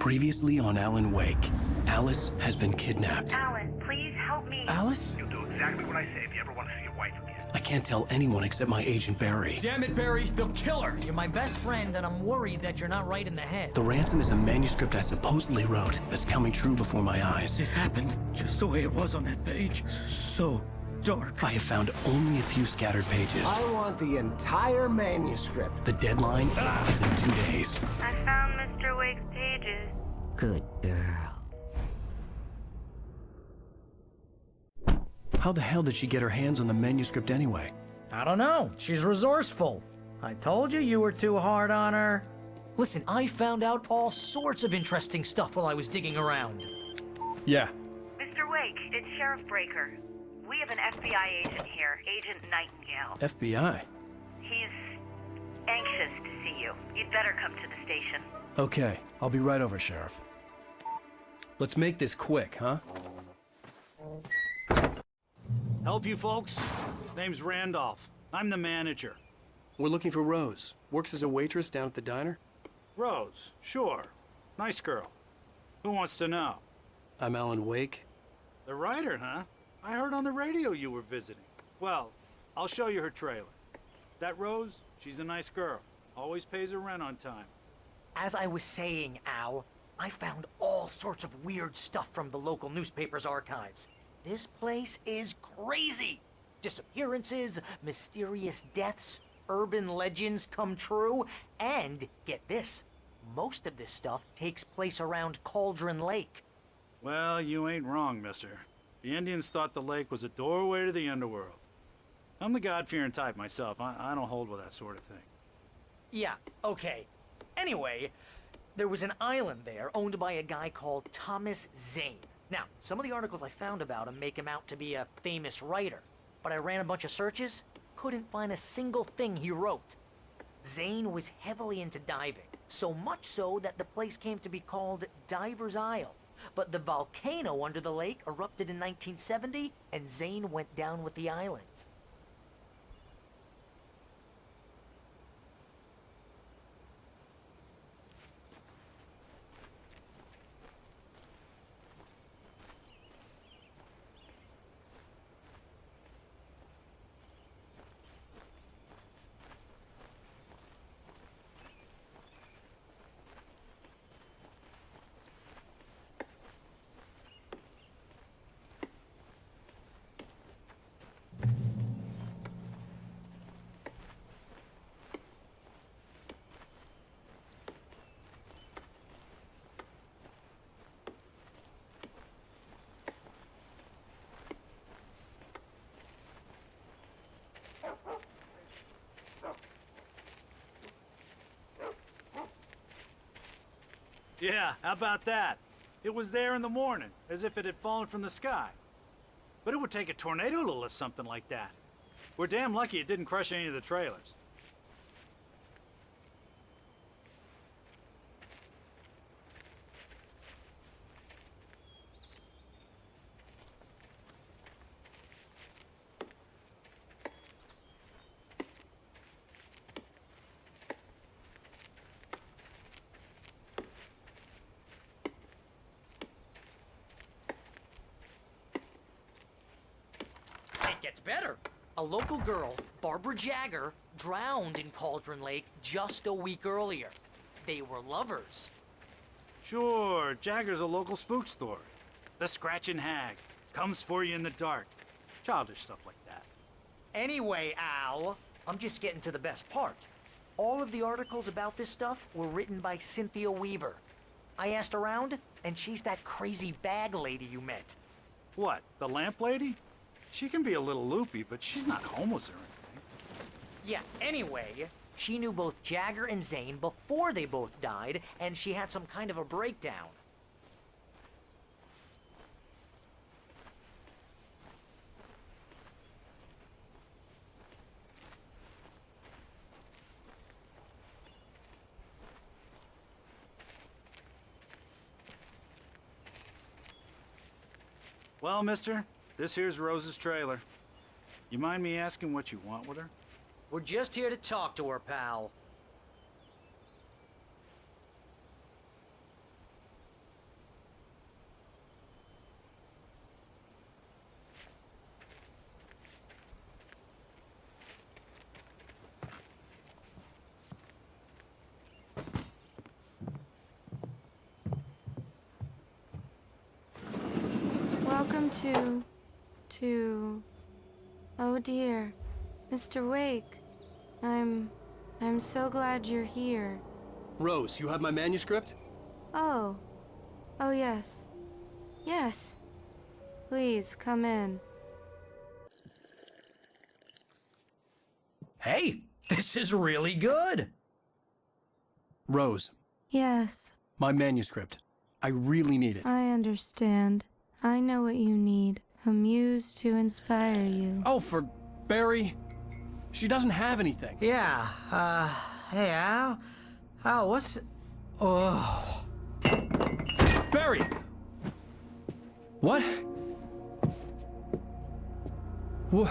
Previously on Alan Wake, Alice has been kidnapped. Alan, please help me. Alice? You'll do exactly what I say if you ever want to see your wife again. I can't tell anyone except my agent Barry. Damn it, Barry, they'll kill her! You're my best friend, and I'm worried that you're not right in the head. The ransom is a manuscript I supposedly wrote that's coming true before my eyes. It happened just the way it was on that page. So dark. I have found only a few scattered pages. I want the entire manuscript. The deadline is in 2 days. I found Mr. Wake's pages. Good girl. How the hell did she get her hands on the manuscript anyway? I don't know. She's resourceful. I told you you were too hard on her. Listen, I found out all sorts of interesting stuff while I was digging around. Yeah. Mr. Wake, it's Sheriff Breaker. We have an FBI agent here, Agent Nightingale. FBI? He's anxious to see you. You'd better come to the station. Okay, I'll be right over, Sheriff. Let's make this quick, huh? Help you folks? Name's Randolph. I'm the manager. We're looking for Rose. Works as a waitress down at the diner. Rose, sure. Nice girl. Who wants to know? I'm Alan Wake. The writer, huh? I heard on the radio you were visiting. Well, I'll show you her trailer. That Rose, she's a nice girl. Always pays her rent on time. As I was saying, Al, I found all sorts of weird stuff from the local newspaper's archives. This place is crazy. Disappearances, mysterious deaths, urban legends come true, and get this, most of this stuff takes place around Cauldron Lake. Well, you ain't wrong, mister. The Indians thought the lake was a doorway to the underworld. I'm the God-fearing type myself. I don't hold with that sort of thing. Yeah, okay. Anyway, there was an island there owned by a guy called Thomas Zane. Now, some of the articles I found about him make him out to be a famous writer, but I ran a bunch of searches, couldn't find a single thing he wrote. Zane was heavily into diving, so much so that the place came to be called Diver's Isle. But the volcano under the lake erupted in 1970, and Zane went down with the island. Yeah, how about that? It was there in the morning, as if it had fallen from the sky. But it would take a tornado to lift something like that. We're damn lucky it didn't crush any of the trailers. Gets better. A local girl, Barbara Jagger, drowned in Cauldron Lake just a week earlier. They were lovers. Sure, Jagger's a local spook story. The Scratching Hag comes for you in the dark. Childish stuff like that. Anyway, Al, I'm just getting to the best part. All of the articles about this stuff were written by Cynthia Weaver. I asked around, and she's that crazy bag lady you met. What, the lamp lady? She can be a little loopy, but she's not homeless or anything. Yeah, anyway, she knew both Jagger and Zane before they both died, and she had some kind of a breakdown. Well, mister, this here's Rose's trailer. You mind me asking what you want with her? We're just here to talk to her, pal. to... Oh dear, Mr. Wake. I'm so glad you're here. Rose, you have my manuscript? Oh. Oh, yes. Yes. Please, come in. Hey, this is really good! Rose, Yes, my manuscript. I really need it. I understand. I know what you need. A muse to inspire you. Oh, for Barry? She doesn't have anything. Yeah, hey, Al? Al, what's... Oh... Barry! What? What?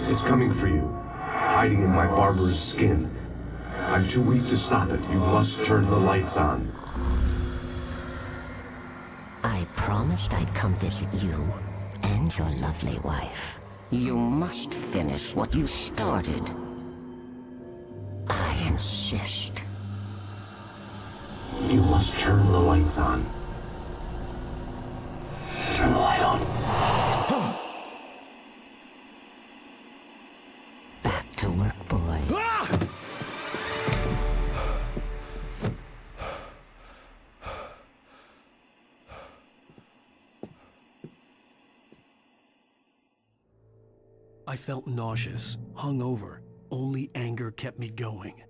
It's coming for you, hiding in my barber's skin. I'm too weak to stop it. You must turn the lights on. I promised I'd come visit you and your lovely wife. You must finish what you started. I insist. You must turn the lights on. Turn the light on. Back to work, boy. I felt nauseous, hungover. Only anger kept me going.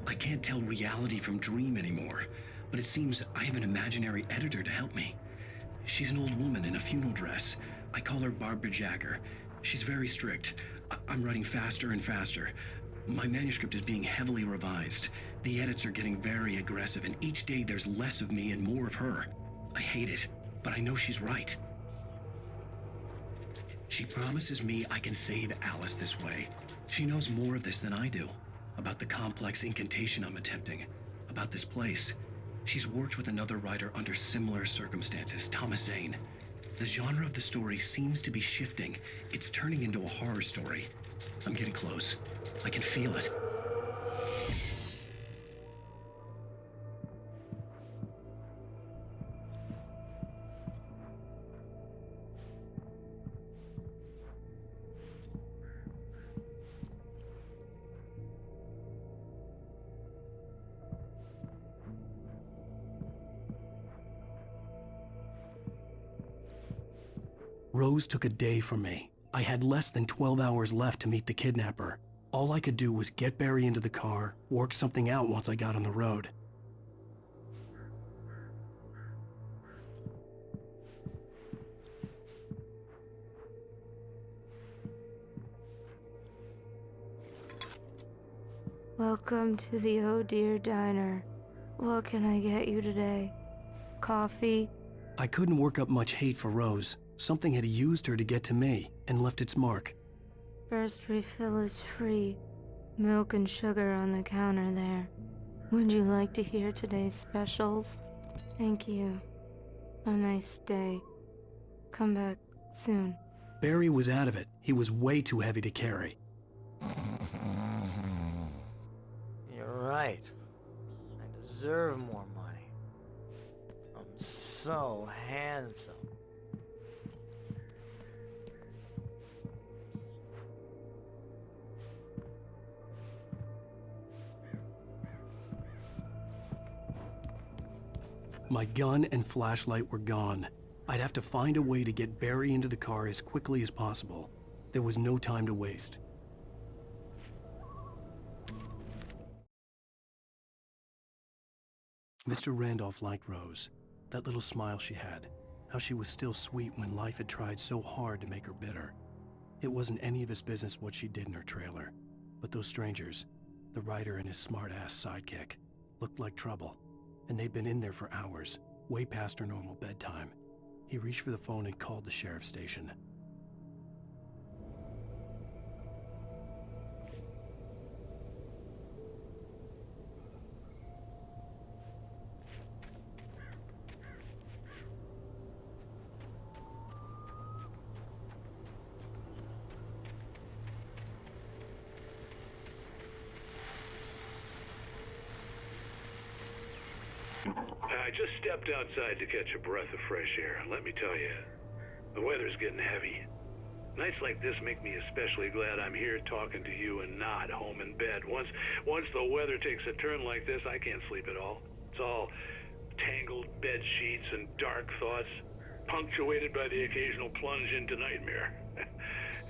I can't tell reality from dream anymore, but it seems I have an imaginary editor to help me. She's an old woman in a funeral dress. I call her Barbara Jagger. She's very strict. I'm writing faster and faster. My manuscript is being heavily revised. The edits are getting very aggressive, and each day there's less of me and more of her. I hate it, but I know she's right. She promises me I can save Alice this way. She knows more of this than I do. About the complex incantation I'm attempting. About this place. She's worked with another writer under similar circumstances, Thomas Zane. The genre of the story seems to be shifting. It's turning into a horror story. I'm getting close. I can feel it. Rose took a day from me. I had less than 12 hours left to meet the kidnapper. All I could do was get Barry into the car, work something out once I got on the road. Welcome to the Oh Dear Diner. What can I get you today? Coffee? I couldn't work up much hate for Rose. Something had used her to get to me and left its mark. First refill is free. Milk and sugar on the counter there. Would you like to hear today's specials? Thank you. A nice day. Come back soon. Barry was out of it. He was way too heavy to carry. You're right. I deserve more money. I'm so handsome. My gun and flashlight were gone. I'd have to find a way to get Barry into the car as quickly as possible. There was no time to waste. Mr. Randolph liked Rose. That little smile she had. How she was still sweet when life had tried so hard to make her bitter. It wasn't any of his business what she did in her trailer. But those strangers, the writer and his smart-ass sidekick, looked like trouble. And they'd been in there for hours, way past her normal bedtime. He reached for the phone and called the sheriff's station. I just stepped outside to catch a breath of fresh air, and let me tell you, the weather's getting heavy. Nights like this make me especially glad I'm here talking to you and not home in bed. Once the weather takes a turn like this, I can't sleep at all. It's all tangled bed sheets and dark thoughts, punctuated by the occasional plunge into nightmare.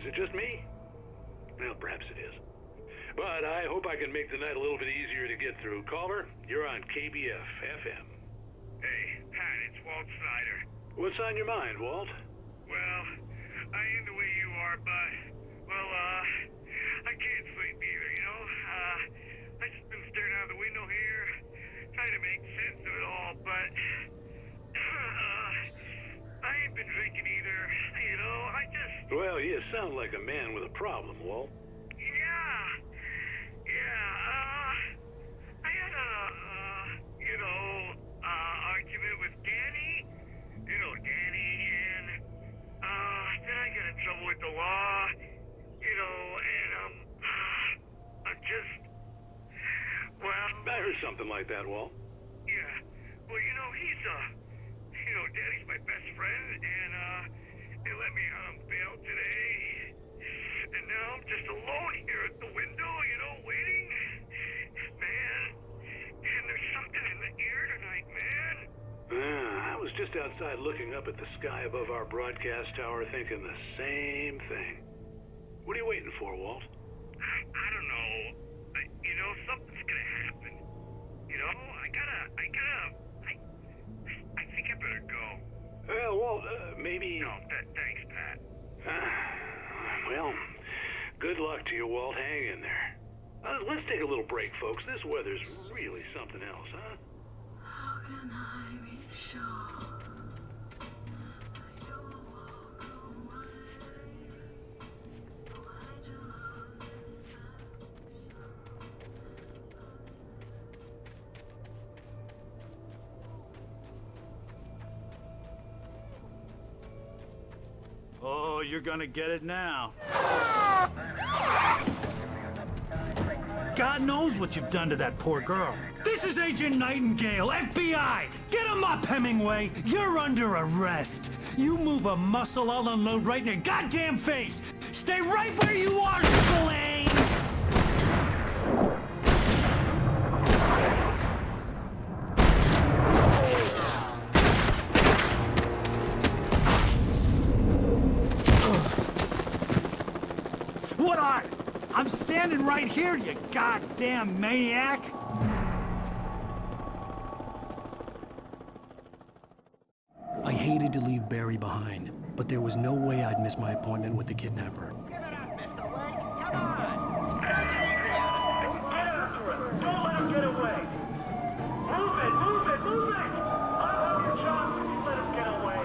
Is it just me? Well, perhaps it is. But I hope I can make the night a little bit easier to get through. Caller, you're on KBF FM. Hey, Pat, it's Walt Snyder. What's on your mind, Walt? Well, I am the way you are, but, well, I can't sleep either, you know? I just been staring out the window here, trying to make sense of it all, but, I ain't been drinking either, you know? Well, you sound like a man with a problem, Walt. I had a, argument with Danny, Danny, and, then I got in trouble with the law, and, I'm just, well... I heard something like that, Walt. Yeah, well, he's, Danny's my best friend, and, they let me out on bail today, and now I'm just alone here at the window, waiting. Man, and there's something in the air tonight, man. I was just outside looking up at the sky above our broadcast tower thinking the same thing. What are you waiting for, Walt? I don't know. Something's gonna happen. I think I better go. Well, Walt, maybe... No, thanks, Pat. Well, good luck to you, Walt. Hang in there. Let's take a little break, folks. This weather's really something else, huh? How can I be sure? You'll walk away. Why do Oh, you're gonna get it now. God knows what you've done to that poor girl. This is Agent Nightingale, FBI! Get him up, Hemingway! You're under arrest! You move a muscle, I'll unload right in your goddamn face! Stay right where you are, Spillane! What are? I'm standing right here, you goddamn maniac! I hated to leave Barry behind, but there was no way I'd miss my appointment with the kidnapper. Give it up, Mr. Wake! Come on! Take it easy on him! Get after him! Don't let him get away! Move it! Move it! Move it! I'll have your job if you let him get away!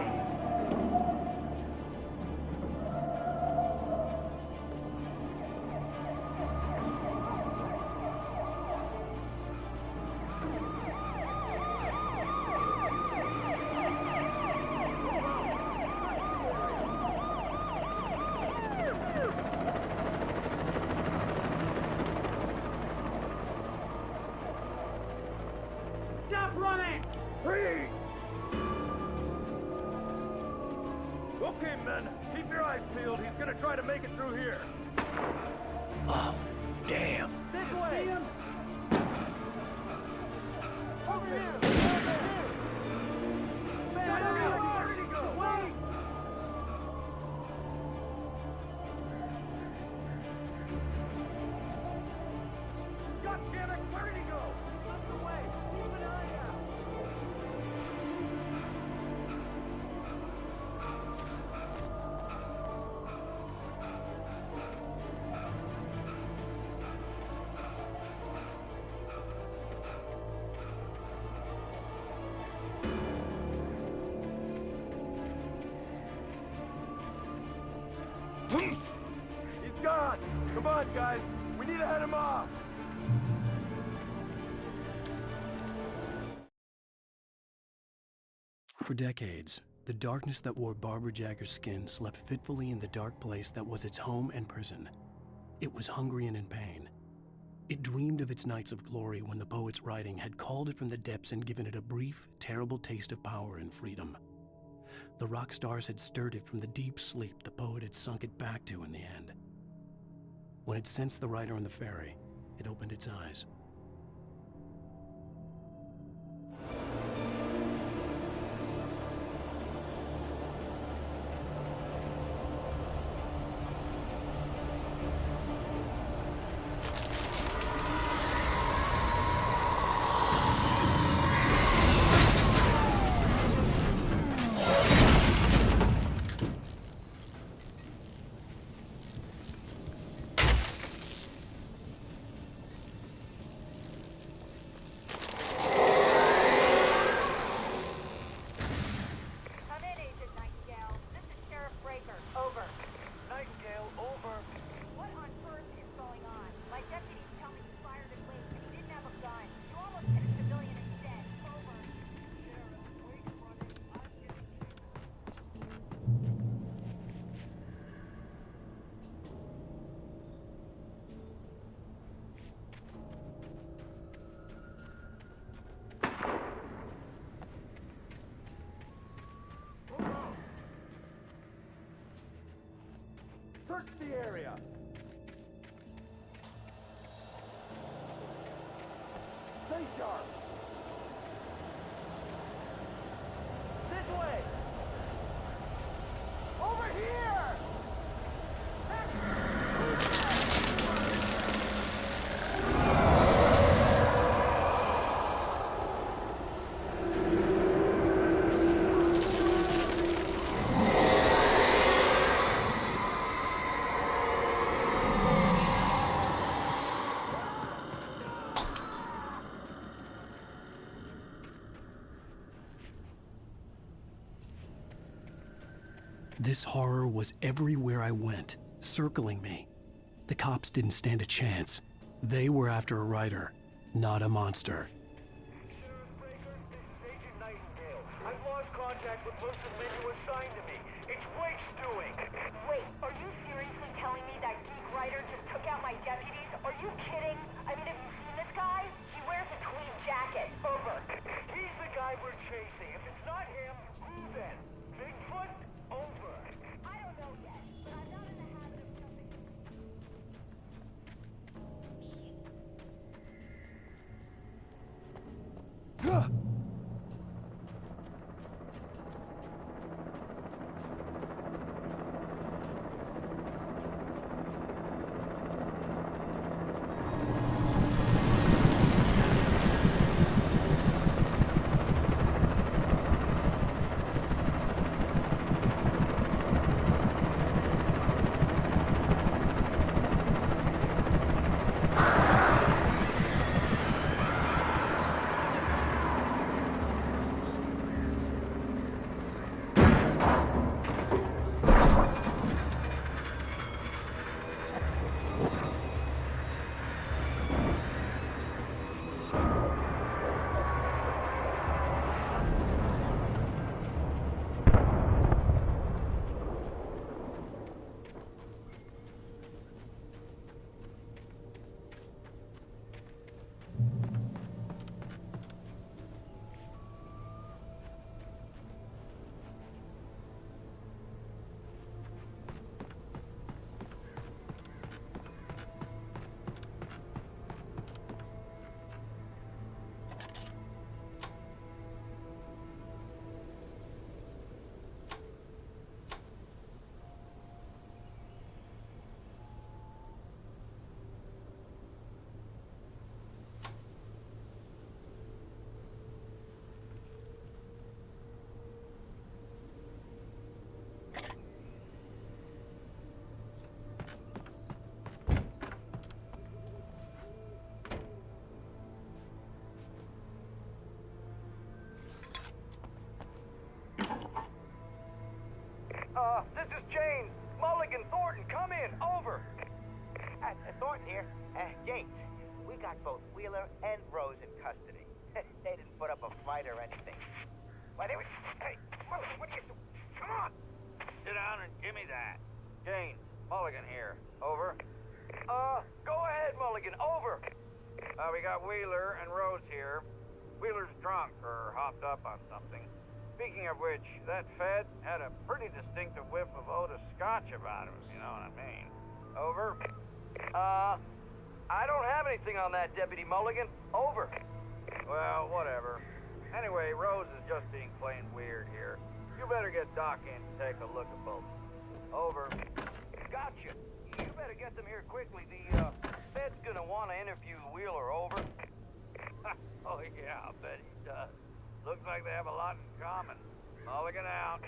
Stop running! Freeze! Okay, men, keep your eyes peeled. He's gonna try to make it through here. Oh, damn. This way! Over here! Where did he go? Wait! God damn it! Where did he go? He slipped away. Keep an eye out. He's gone. Come on, guys. We need to head him off. For decades, the darkness that wore Barbara Jagger's skin slept fitfully in the dark place that was its home and prison. It was hungry and in pain. It dreamed of its nights of glory when the poet's writing had called it from the depths and given it a brief, terrible taste of power and freedom. The rock stars had stirred it from the deep sleep the poet had sunk it back to in the end. When it sensed the writer on the ferry, it opened its eyes. Search the area! Stay sharp! This way! Over here! This horror was everywhere I went, circling me. The cops didn't stand a chance. They were after a writer, not a monster. I've lost contact with most of the men who assigned to me. It's Wake's doing. Wait, are you seriously telling me that geek writer just took out my deputies? Are you kidding? I mean, have you seen this guy? He wears a tweed jacket. Over. He's the guy we're chasing. If it's not him, who then? Bigfoot? Over. I don't know yet, but I'm not in the habit of something. This is James. Mulligan, Thornton, come in. Over. Thornton here. James, we got both Wheeler and Rose in custody. They didn't put up a fight or anything. Why, they were... Hey, what are you... Come on! Sit down and give me that. James, Mulligan here. Over. Go ahead, Mulligan. Over. We got Wheeler and Rose here. Wheeler's drunk or hopped up on something. Speaking of which, that Fed had a pretty distinctive whiff of Otis Scotch about him, if you know what I mean. Over. I don't have anything on that, Deputy Mulligan. Over. Well, whatever. Anyway, Rose is just being plain weird here. You better get Doc in to take a look at both. Over. Gotcha. You better get them here quickly. The Fed's gonna want to interview Wheeler. Over. Oh yeah, I'll bet he does. Looks like they have a lot in common. Mulligan out.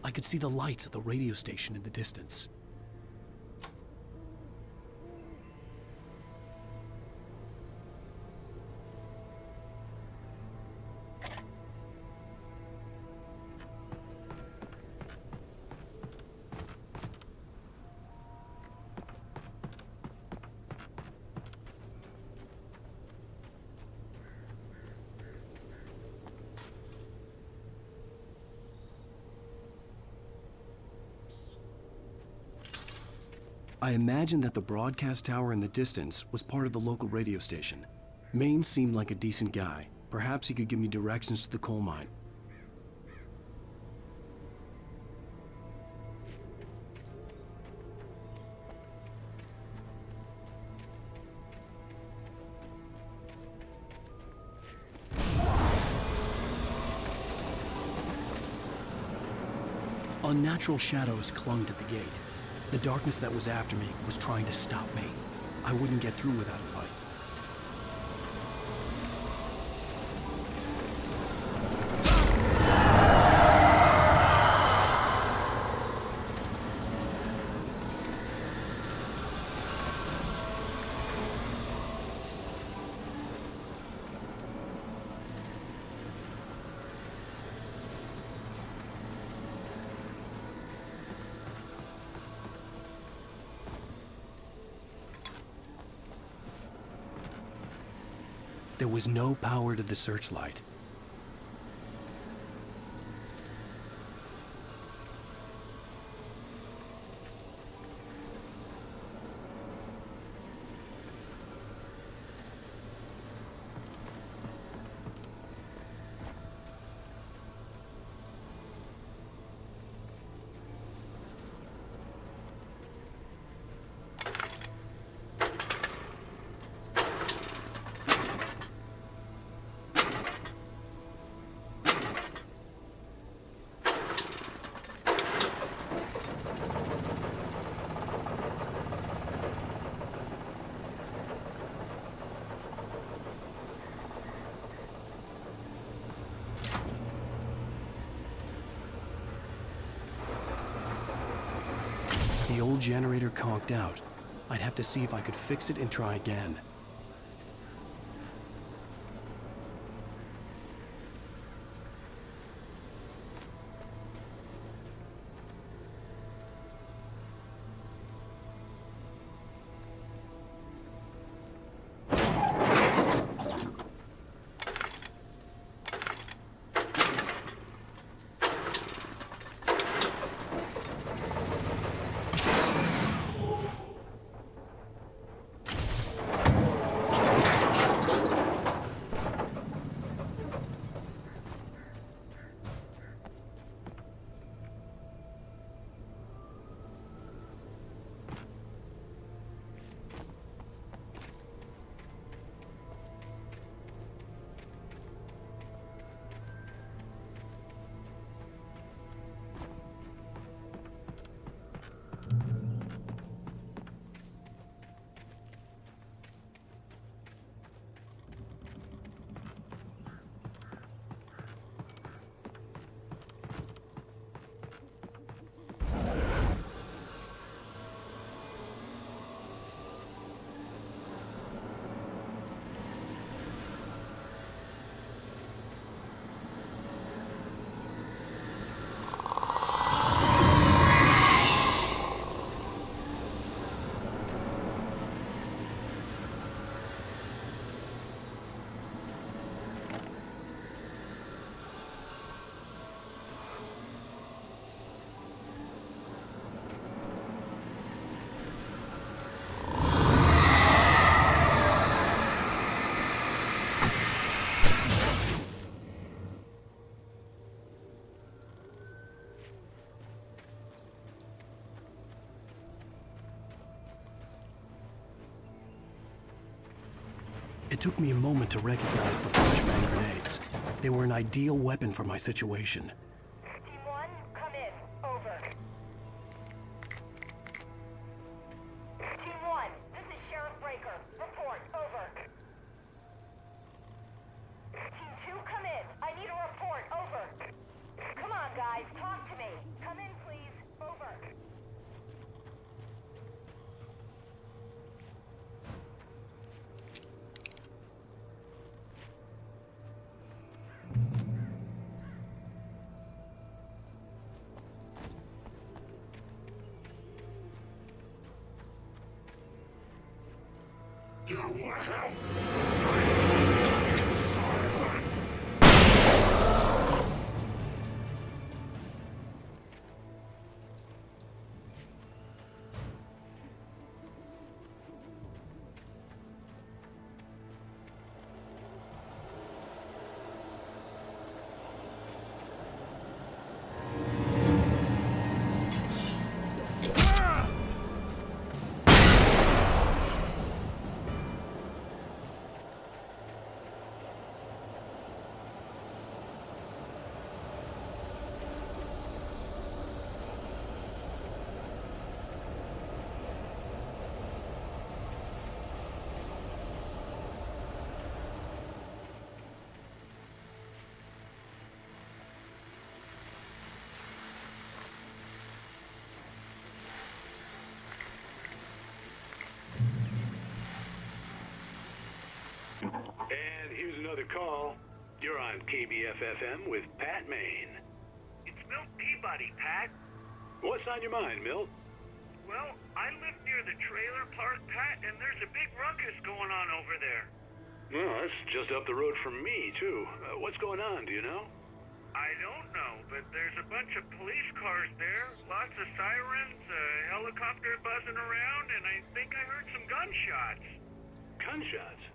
I could see the lights of the radio station in the distance. I imagined that the broadcast tower in the distance was part of the local radio station. Maine seemed like a decent guy. Perhaps he could give me directions to the coal mine. Unnatural shadows clung to the gate. The darkness that was after me was trying to stop me. I wouldn't get through without a light. There was no power to the searchlight. The old generator conked out. I'd have to see if I could fix it and try again. It took me a moment to recognize the flashbang grenades. They were an ideal weapon for my situation. Team 1, come in. Over. Team 1, this is Sheriff Breaker. Report. Over. Team 2, come in. I need a report. Over. Come on, guys. Talk to me. Come in, please. Over. And here's another call. You're on KBF-FM with Pat Maine. It's Milt Peabody, Pat. What's on your mind, Milt? Well, I live near the trailer park, Pat, and there's a big ruckus going on over there. Well, that's just up the road from me, too. What's going on, do you know? I don't know, but there's a bunch of police cars there, lots of sirens, a helicopter buzzing around, and I think I heard some gunshots. Gunshots?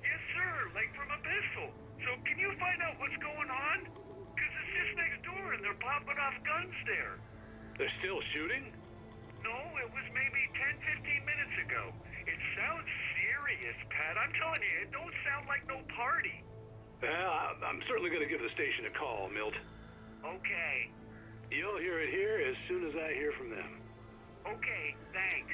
Yes, sir, like from a pistol. So can you find out what's going on? Because it's just next door and they're popping off guns there. They're still shooting? No, it was maybe 10, 15 minutes ago. It sounds serious, Pat. I'm telling you, it don't sound like no party. Well, I'm certainly going to give the station a call, Milt. Okay. You'll hear it here as soon as I hear from them. Okay, thanks.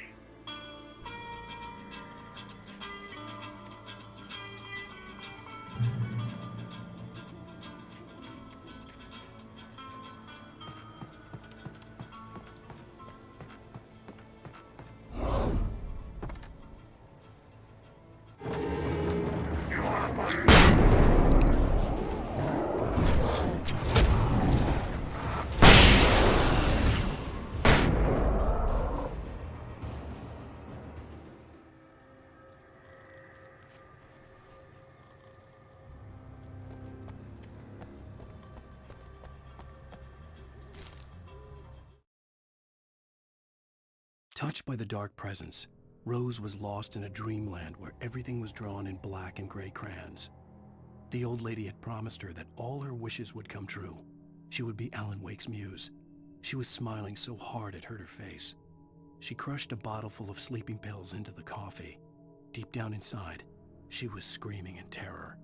Touched by the dark presence, Rose was lost in a dreamland where everything was drawn in black and gray crayons. The old lady had promised her that all her wishes would come true. She would be Alan Wake's muse. She was smiling so hard it hurt her face. She crushed a bottle full of sleeping pills into the coffee. Deep down inside, she was screaming in terror.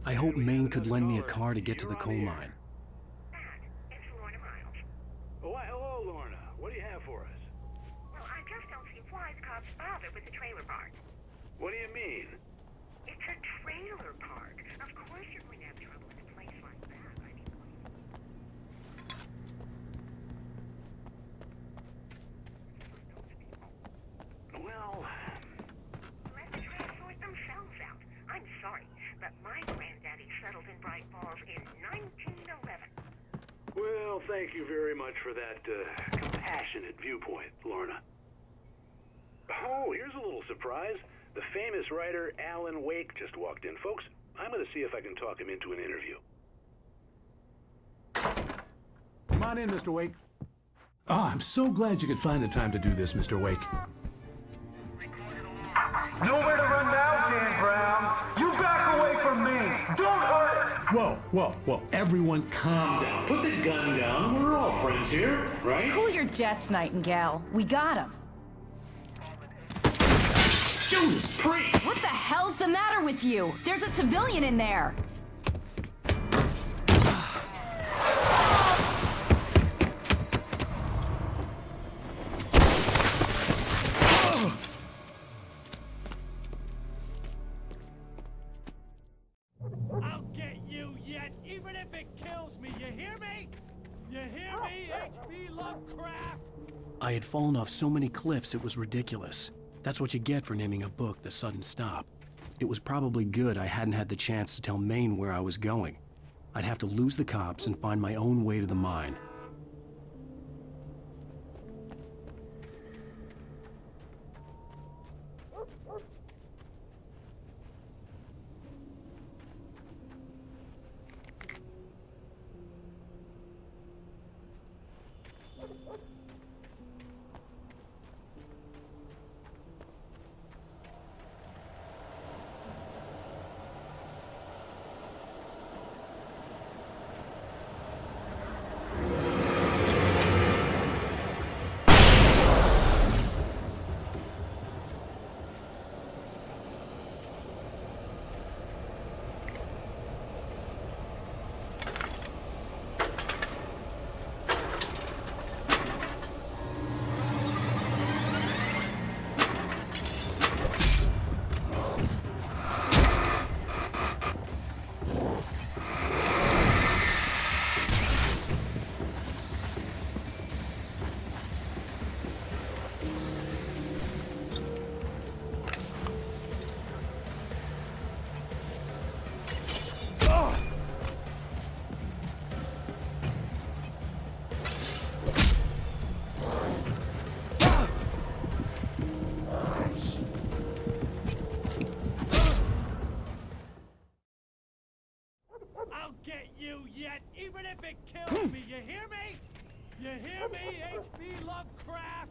I hope Maine could lend me a car to get to the coal mine. Oh, why, hello, Lorna. What do you have for us? Well, I just don't see why the cops bother with the trailer park. What do you mean? It's a trailer park. Of course you're going to have trouble with a place like that. I mean, Well, let the trains sort themselves out. I'm sorry, but my granddaddy settled in Bright Falls in 1911. well, thank you very much for that compassionate viewpoint, Lorna. Oh, here's a little surprise. The famous writer Alan Wake just walked in. Folks, I'm going to see if I can talk him into an interview. Come on in, Mr. Wake. Oh, I'm so glad you could find the time to do this, Mr. Wake. Nowhere to run now, Dan Brown. You back away from me. Don't hurt it. Whoa. Everyone calm down. Put the gun down. We're all friends here, right? Cool your jets, Nightingale. We got him. Judas Priest! What the hell's the matter with you? There's a civilian in there. I'll get you yet, even if it kills me. You hear me? You hear me, H.P. Lovecraft? I had fallen off so many cliffs it was ridiculous. That's what you get for naming a book The Sudden Stop. It was probably good I hadn't had the chance to tell Maine where I was going. I'd have to lose the cops and find my own way to the mine. I'll get you yet, even if it kills me. You hear me? You hear me, H.P. Lovecraft?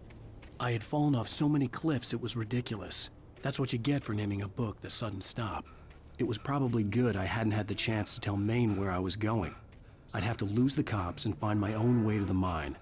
I had fallen off so many cliffs it was ridiculous. That's what you get for naming a book The Sudden Stop. It was probably good I hadn't had the chance to tell Maine where I was going. I'd have to lose the cops and find my own way to the mine.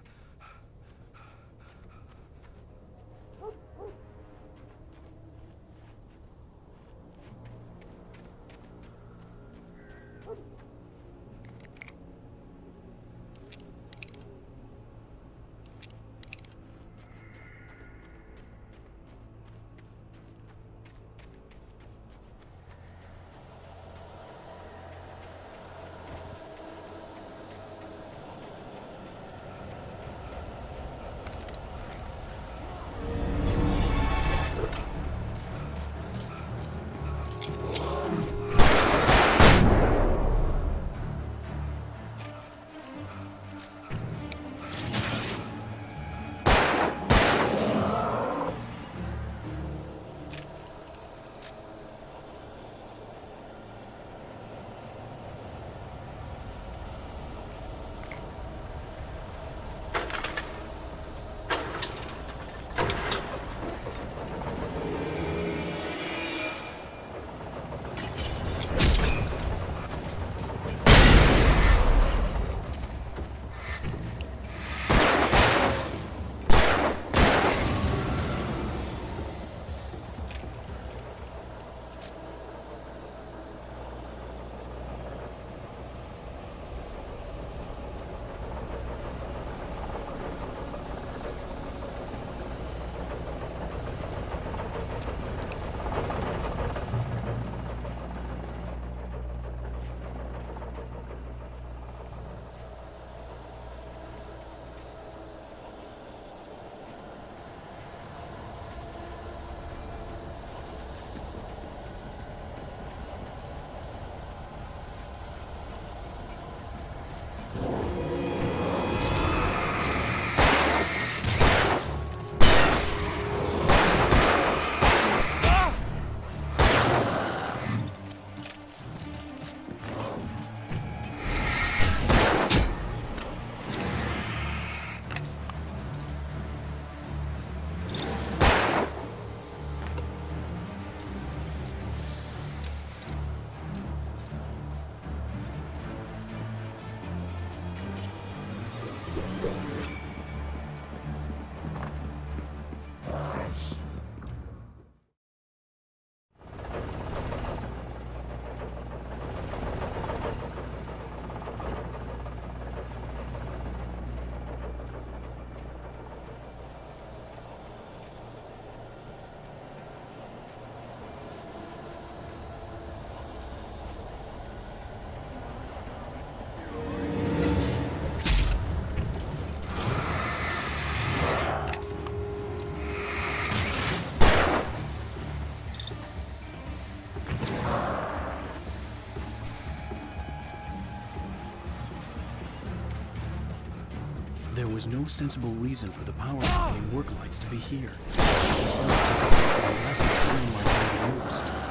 There was no sensible reason for the power line and work lights to be here. It was almost as if they had been left for someone like me to use.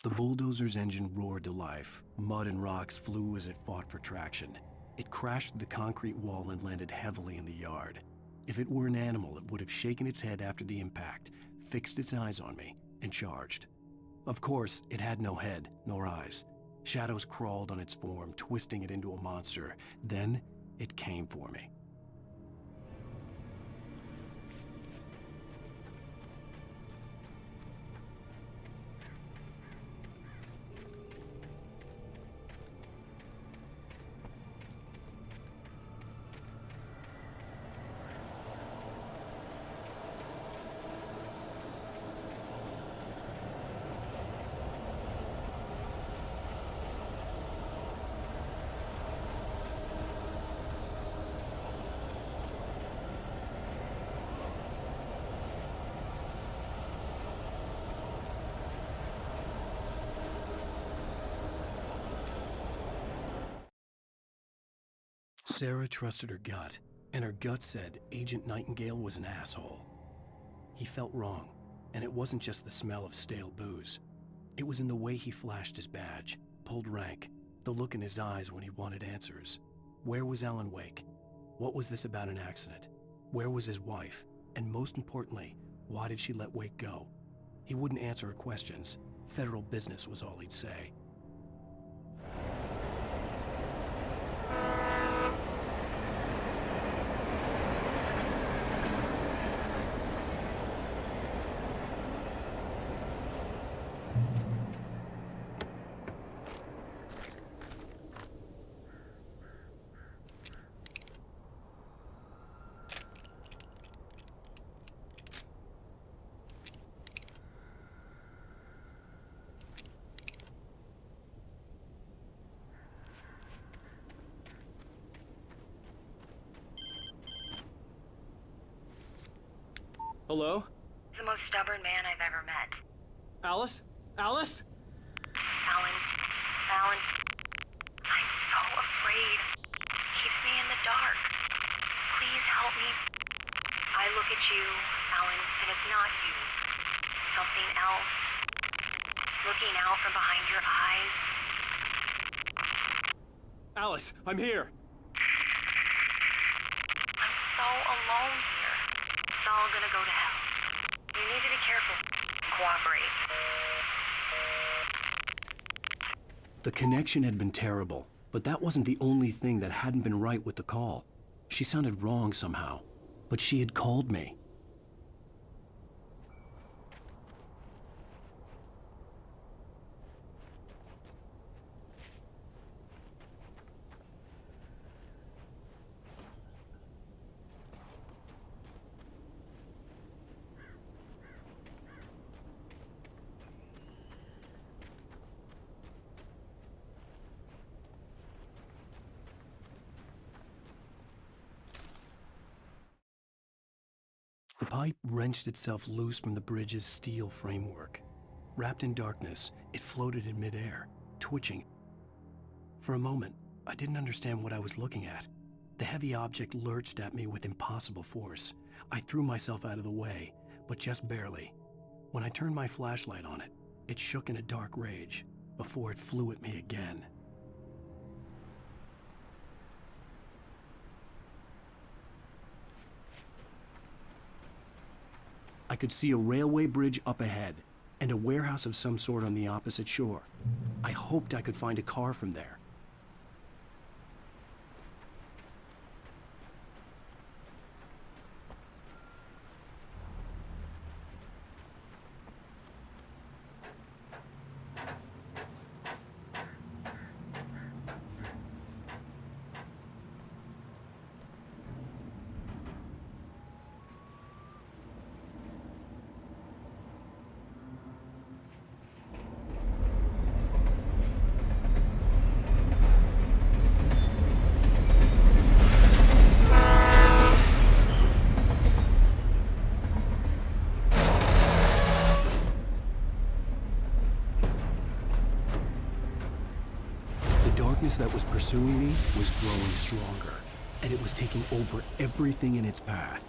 The bulldozer's engine roared to life. Mud and rocks flew as it fought for traction. It crashed through the concrete wall and landed heavily in the yard. If it were an animal, it would have shaken its head after the impact, fixed its eyes on me, and charged. Of course, it had no head, nor eyes. Shadows crawled on its form, twisting it into a monster. Then, it came for me. Sarah trusted her gut, and her gut said Agent Nightingale was an asshole. He felt wrong, and it wasn't just the smell of stale booze. It was in the way he flashed his badge, pulled rank, the look in his eyes when he wanted answers. Where was Alan Wake? What was this about an accident? Where was his wife? And most importantly, why did she let Wake go? He wouldn't answer her questions. Federal business was all he'd say. Hello? The most stubborn man I've ever met. Alice? Alice? Alan. I'm so afraid. Keeps me in the dark. Please help me. I look at you, Alan, and it's not you. Something else. Looking out from behind your eyes. Alice, I'm here. I'm so alone here. It's all gonna go to hell. You need to be careful. Cooperate. The connection had been terrible, but that wasn't the only thing that hadn't been right with the call. She sounded wrong somehow, but she had called me. The pipe wrenched itself loose from the bridge's steel framework. Wrapped in darkness, it floated in midair, twitching. For a moment, I didn't understand what I was looking at. The heavy object lurched at me with impossible force. I threw myself out of the way, but just barely. When I turned my flashlight on it, it shook in a dark rage before it flew at me again. I could see a railway bridge up ahead and a warehouse of some sort on the opposite shore. I hoped I could find a car from there. That was pursuing me was growing stronger, and it was taking over everything in its path.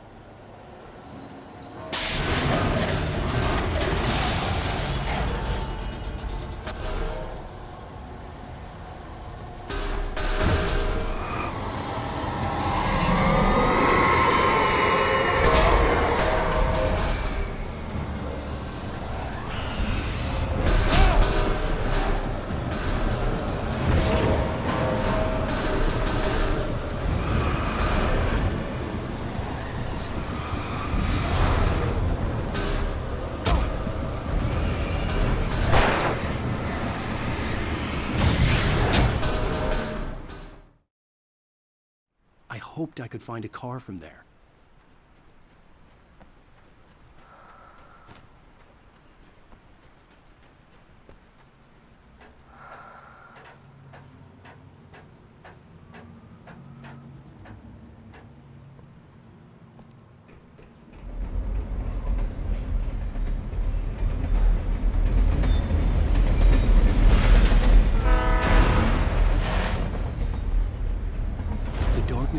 hoped I could find a car from there.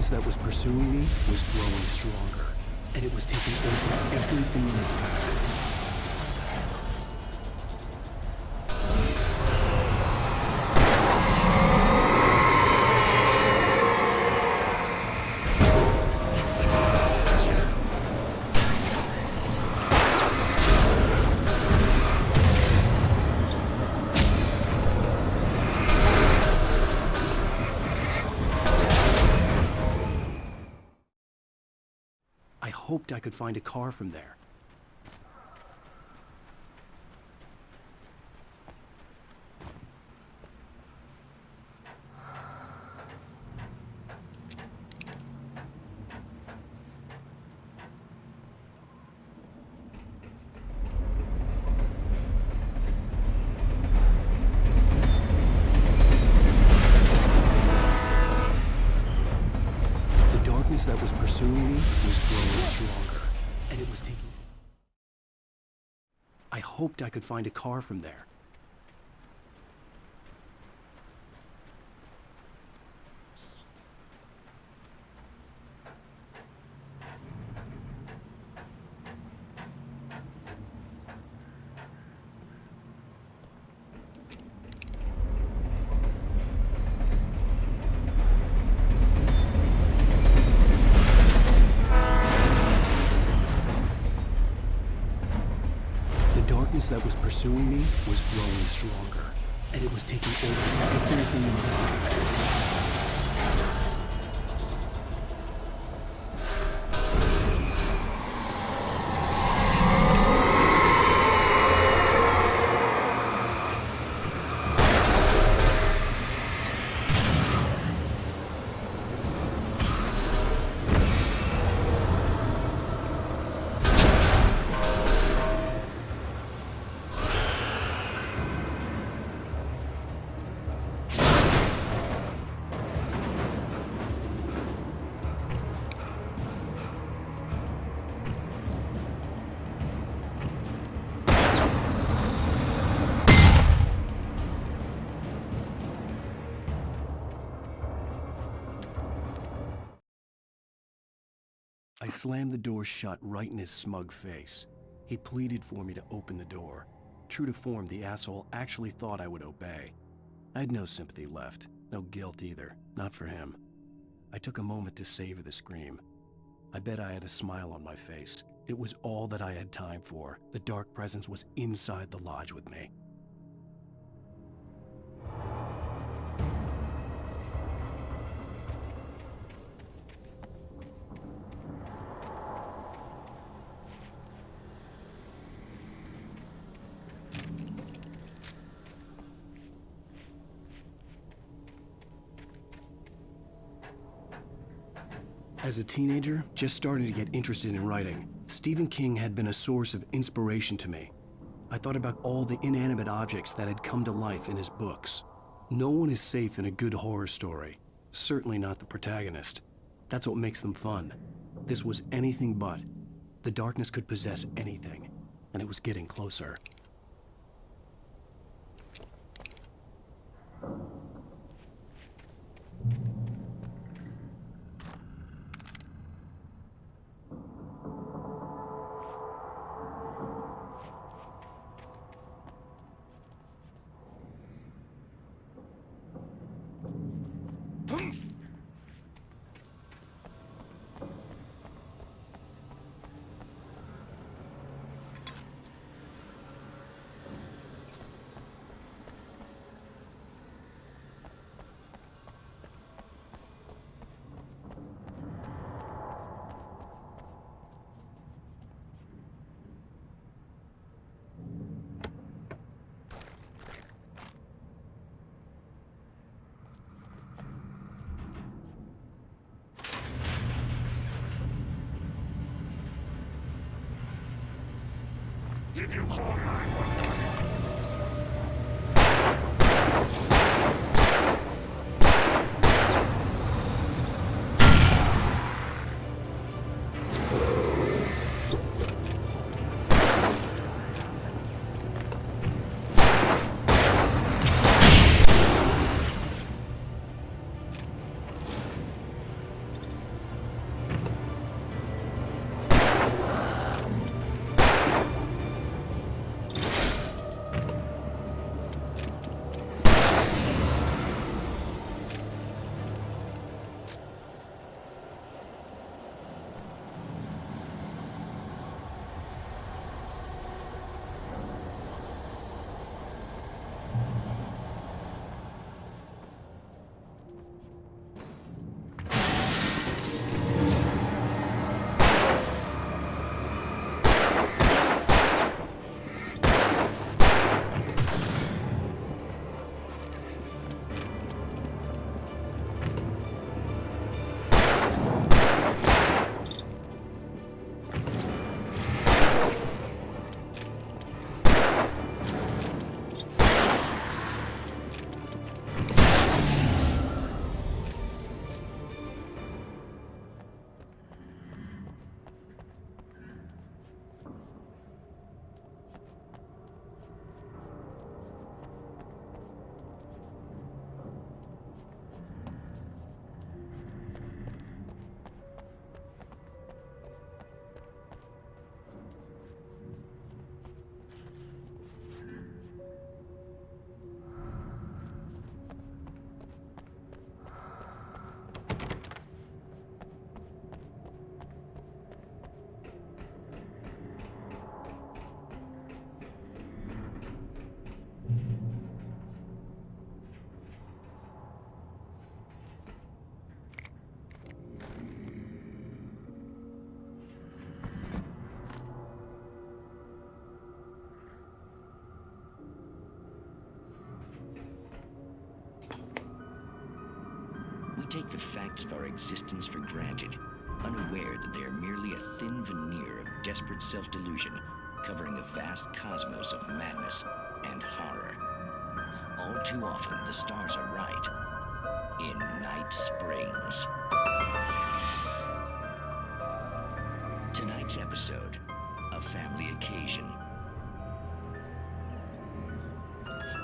That was pursuing me was growing stronger, and it was taking over everything in its path. I hoped I could find a car from there. That was pursuing me was growing stronger, and it was taking... I hoped I could find a car from there. That was pursuing me was growing stronger, and it was taking over everything in its path. I slammed the door shut right in his smug face. He pleaded for me to open the door. True to form, the asshole actually thought I would obey. I had no sympathy left, no guilt either, not for him. I took a moment to savor the scream. I bet I had a smile on my face. It was all that I had time for. The dark presence was inside the lodge with me. As a teenager, just starting to get interested in writing, Stephen King had been a source of inspiration to me. I thought about all the inanimate objects that had come to life in his books. No one is safe in a good horror story, certainly not the protagonist. That's what makes them fun. This was anything but. The darkness could possess anything, and it was getting closer. Did you call 911? We take the facts of our existence for granted, unaware that they are merely a thin veneer of desperate self-delusion, covering a vast cosmos of madness and horror. All too often, the stars are right. In Night Springs. Tonight's episode, a family occasion.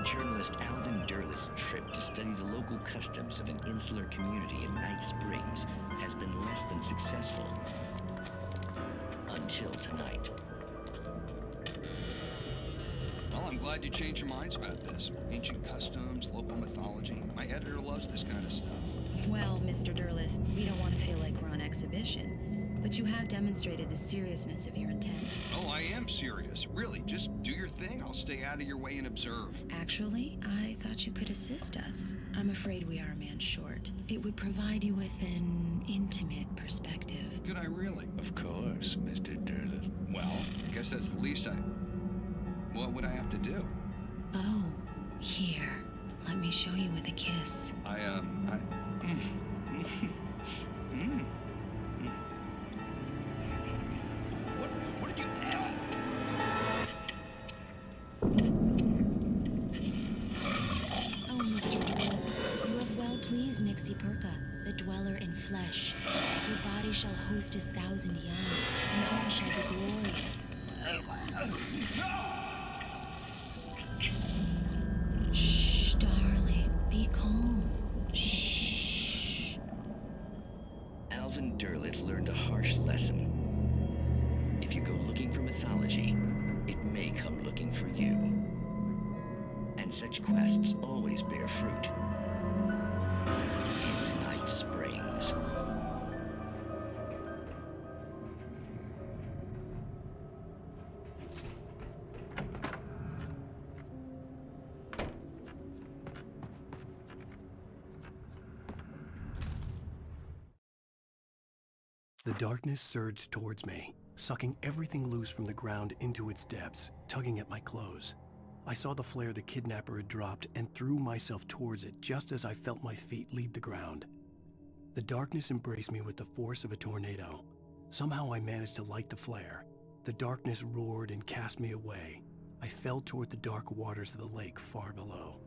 Journalist Alvin Derleth's trip to study the local customs of an insular community in Night Springs has been less than successful. Until tonight. Well, I'm glad you changed your minds about this. Ancient customs, local mythology. My editor loves this kind of stuff. Well, Mr. Derleth, we don't want to feel like we're on exhibition. But you have demonstrated the seriousness of your intent. Oh, I am serious. Really, just do your thing. I'll stay out of your way and observe. Actually, I thought you could assist us. I'm afraid we are a man short. It would provide you with an intimate perspective. Could I really? Of course, Mr. Derleth. Well, I guess that's the least I... What would I have to do? Oh, here. Let me show you with a kiss. What did you... Oh, Mr. Derleth, you have well pleased Nixie Perka, the dweller in flesh. Your body shall host his 1,000 young, and all shall be glory. Shh, darling, be calm. Shh. Alvin Derleth learned a harsh lesson. If you go looking for mythology, it may come looking for you. And such quests always bear fruit. Night Springs. The darkness surged towards me, sucking everything loose from the ground into its depths, tugging at my clothes. I saw the flare the kidnapper had dropped and threw myself towards it just as I felt my feet leave the ground. The darkness embraced me with the force of a tornado. Somehow I managed to light the flare. The darkness roared and cast me away. I fell toward the dark waters of the lake far below.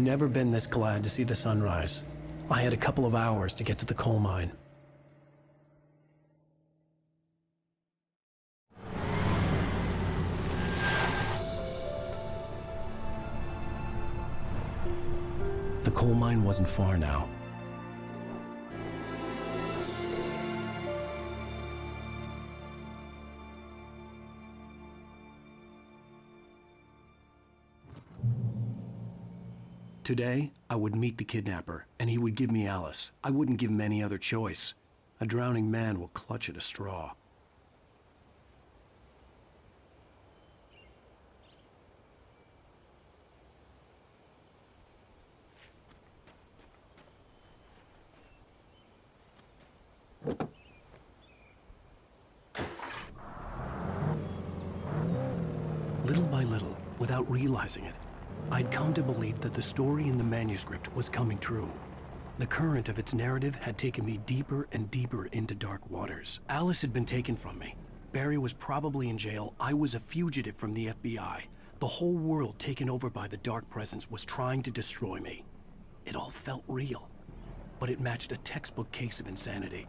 never been this glad to see the sunrise. I had a couple of hours to get to the coal mine. The coal mine wasn't far now. Today, I would meet the kidnapper, and he would give me Alice. I wouldn't give him any other choice. A drowning man will clutch at a straw. Little by little, without realizing it, I'd come to believe that the story in the manuscript was coming true. The current of its narrative had taken me deeper and deeper into dark waters. Alice had been taken from me. Barry was probably in jail. I was a fugitive from the FBI. The whole world taken over by the dark presence was trying to destroy me. It all felt real, but it matched a textbook case of insanity.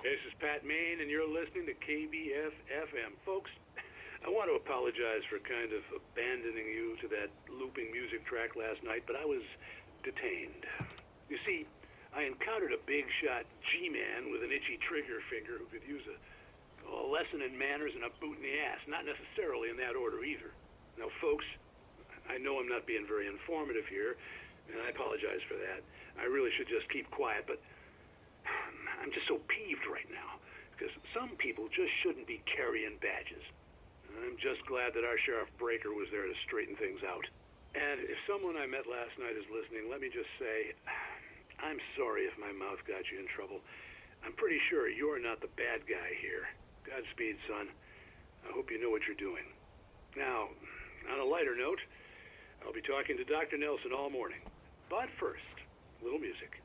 This is Pat Main, and you're listening to KBF-FM. Folks, I want to apologize for kind of abandoning you to that looping music track last night, but I was detained. You see, I encountered a big-shot G-man with an itchy trigger finger who could use a lesson in manners and a boot in the ass, not necessarily in that order either. Now, folks, I know I'm not being very informative here, and I apologize for that. I really should just keep quiet, but I'm just so peeved right now, because some people just shouldn't be carrying badges. And I'm just glad that our Sheriff Breaker was there to straighten things out. And if someone I met last night is listening, let me just say, I'm sorry if my mouth got you in trouble. I'm pretty sure you're not the bad guy here. Godspeed, son. I hope you know what you're doing. Now, on a lighter note, I'll be talking to Dr. Nelson all morning. But first, a little music.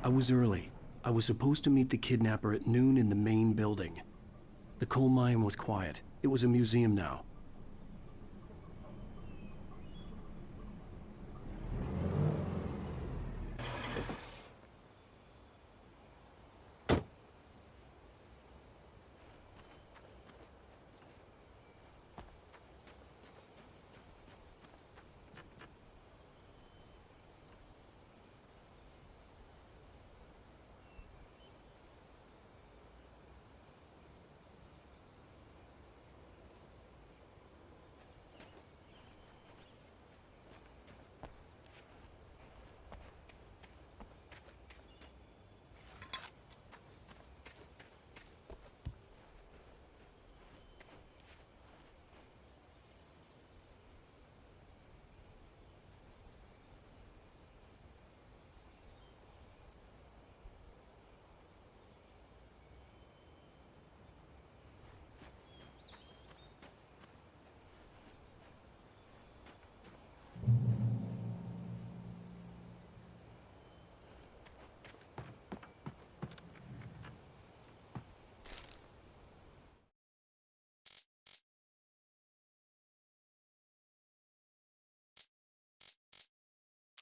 I was early. I was supposed to meet the kidnapper at noon in the main building. The coal mine was quiet. It was a museum now.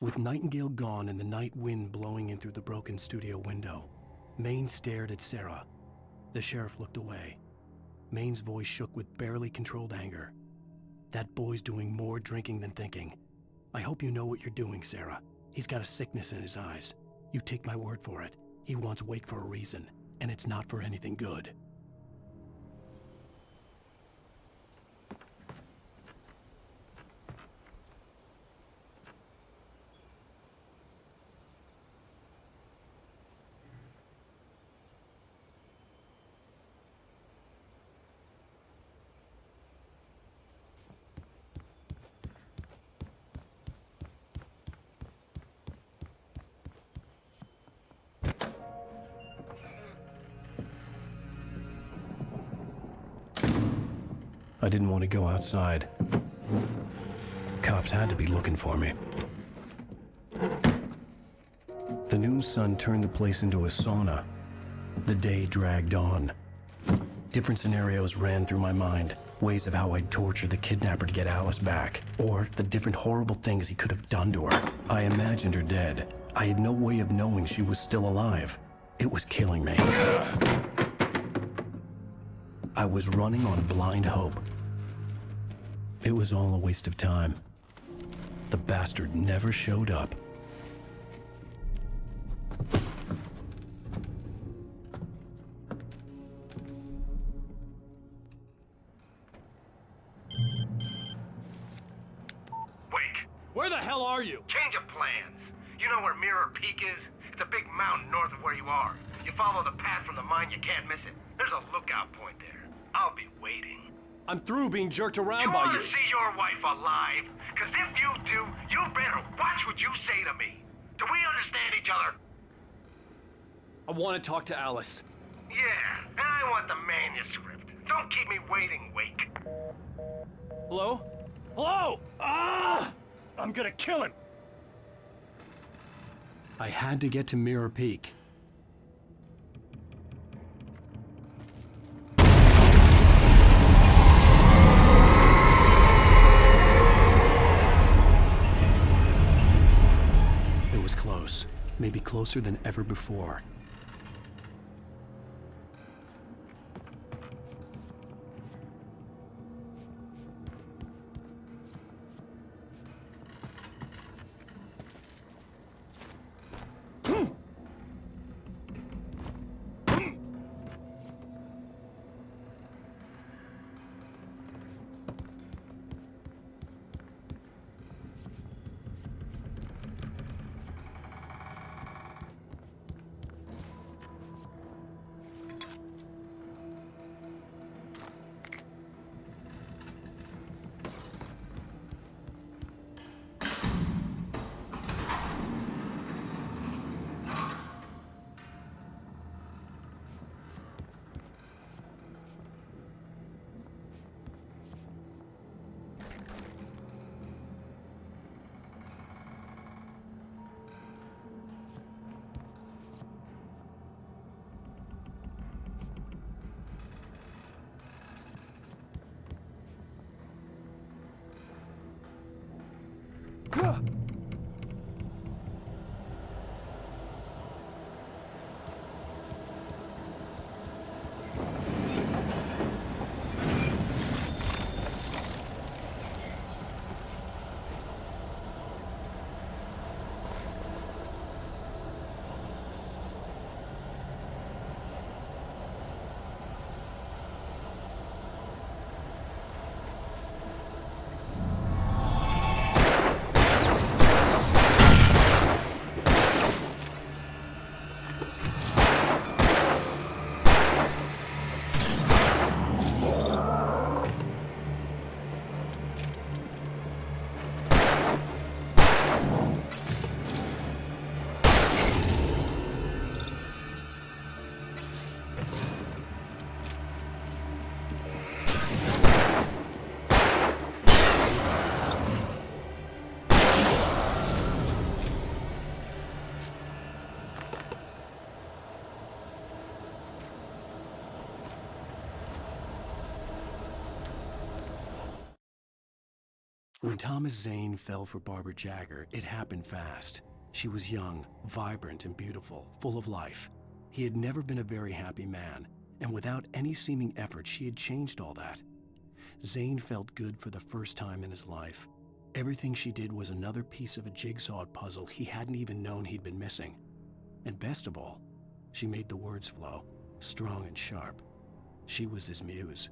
With Nightingale gone and the night wind blowing in through the broken studio window, Maine stared at Sarah. The sheriff looked away. Maine's voice shook with barely controlled anger. That boy's doing more drinking than thinking. I hope you know what you're doing, Sarah. He's got a sickness in his eyes. You take my word for it. He wants Wake for a reason, and it's not for anything good. I didn't want to go outside. Cops had to be looking for me. The noon sun turned the place into a sauna. The day dragged on. Different scenarios ran through my mind. Ways of how I'd torture the kidnapper to get Alice back. Or the different horrible things he could have done to her. I imagined her dead. I had no way of knowing she was still alive. It was killing me. I was running on blind hope. It was all a waste of time. The bastard never showed up. Wake! Where the hell are you? Change of plans. You know where Mirror Peak is? It's a big mountain north of where you are. You follow the path from the mine, you can't miss it. There's a lookout point there. I'll be waiting. I'm through being jerked around by You you. want to see your wife alive? Because if you do, you better watch what you say to me. Do we understand each other? I want to talk to Alice. Yeah, and I want the manuscript. Don't keep me waiting, Wake. Hello? Hello? Ah! I'm gonna kill him. I had to get to Mirror Peak. It was close, maybe closer than ever before. When Thomas Zane fell for Barbara Jagger, it happened fast. She was young, vibrant, and beautiful, full of life. He had never been a very happy man, and without any seeming effort, she had changed all that. Zane felt good for the first time in his life. Everything she did was another piece of a jigsaw puzzle he hadn't even known he'd been missing. And best of all, she made the words flow, strong and sharp. She was his muse.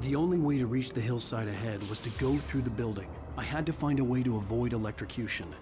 The only way to reach the hillside ahead was to go through the building. I had to find a way to avoid electrocution.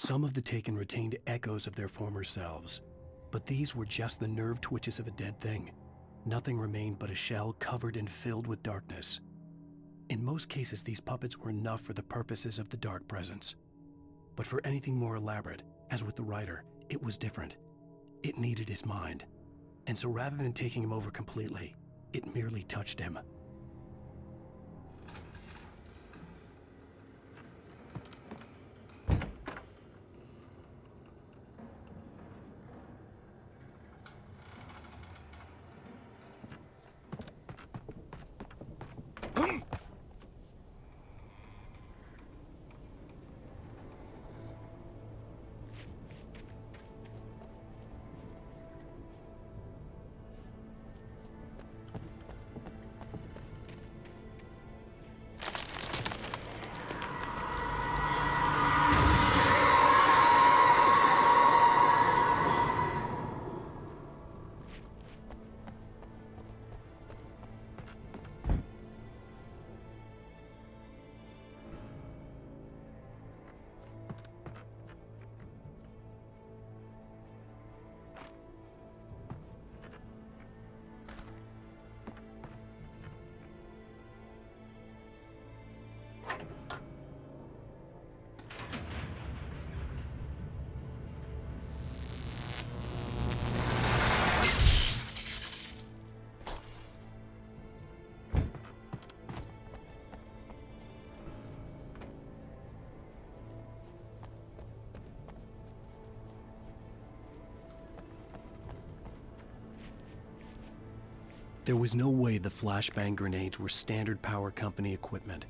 Some of the taken retained echoes of their former selves, but these were just the nerve twitches of a dead thing. Nothing remained but a shell covered and filled with darkness. In most cases, these puppets were enough for the purposes of the dark presence. But for anything more elaborate, as with the writer, it was different. It needed his mind. And so rather than taking him over completely, it merely touched him. There was no way the flashbang grenades were standard power company equipment.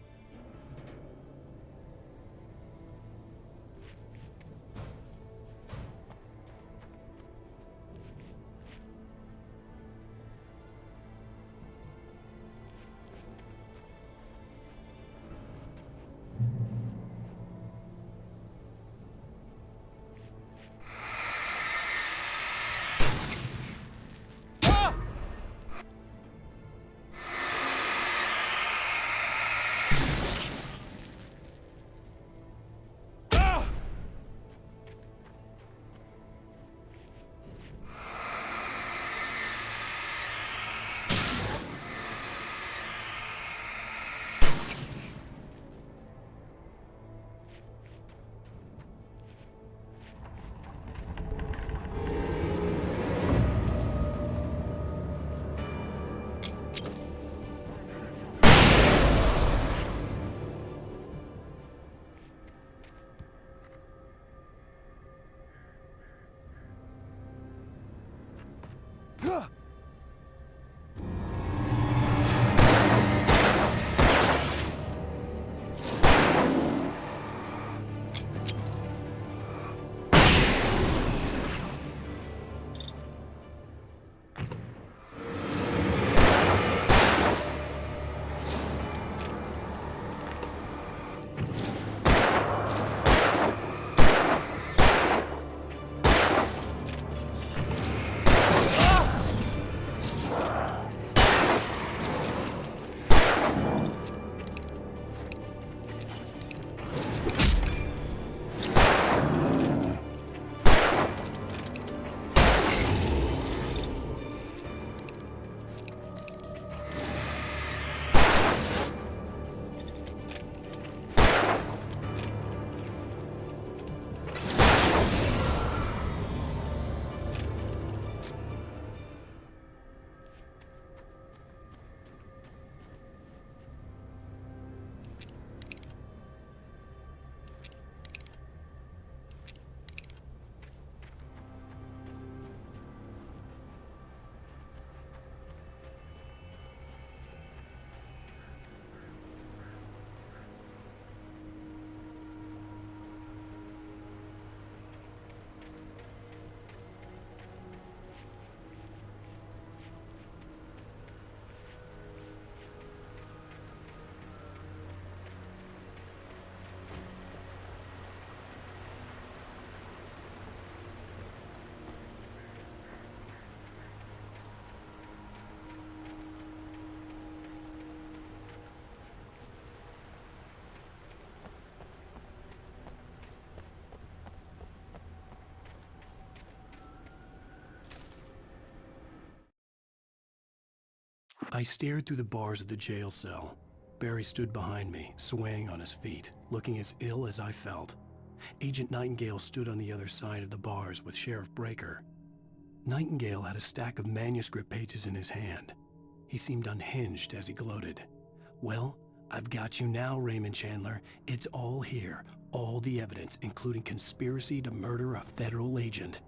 I stared through the bars of the jail cell. Barry stood behind me, swaying on his feet, looking as ill as I felt. Agent Nightingale stood on the other side of the bars with Sheriff Breaker. Nightingale had a stack of manuscript pages in his hand. He seemed unhinged as he gloated. Well, I've got you now, Raymond Chandler. It's all here. All the evidence, including conspiracy to murder a federal agent.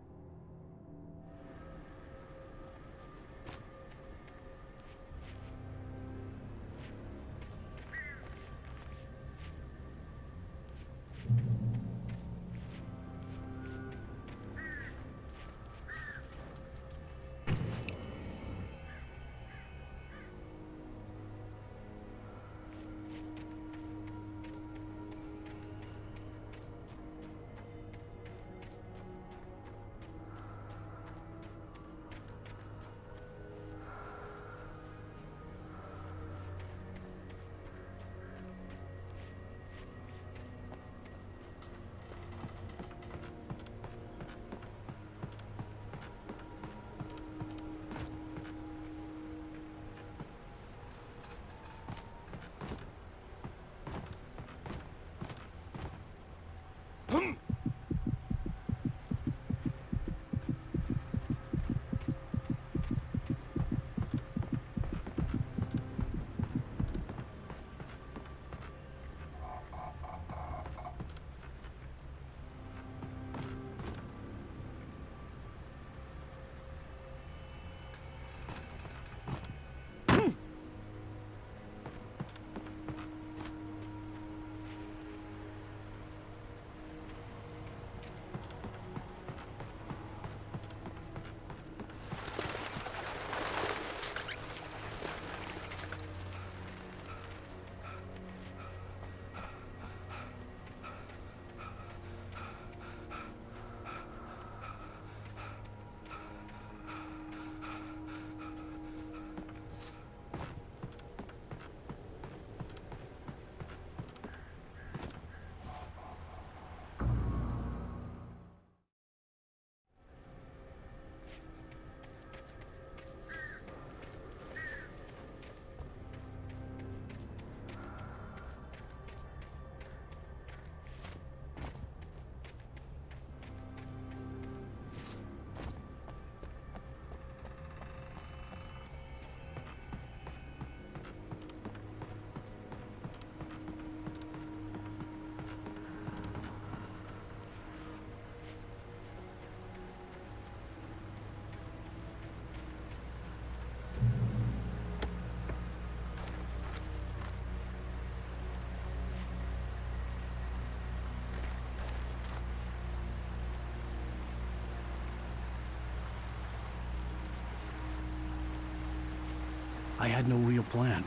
I had no real plan.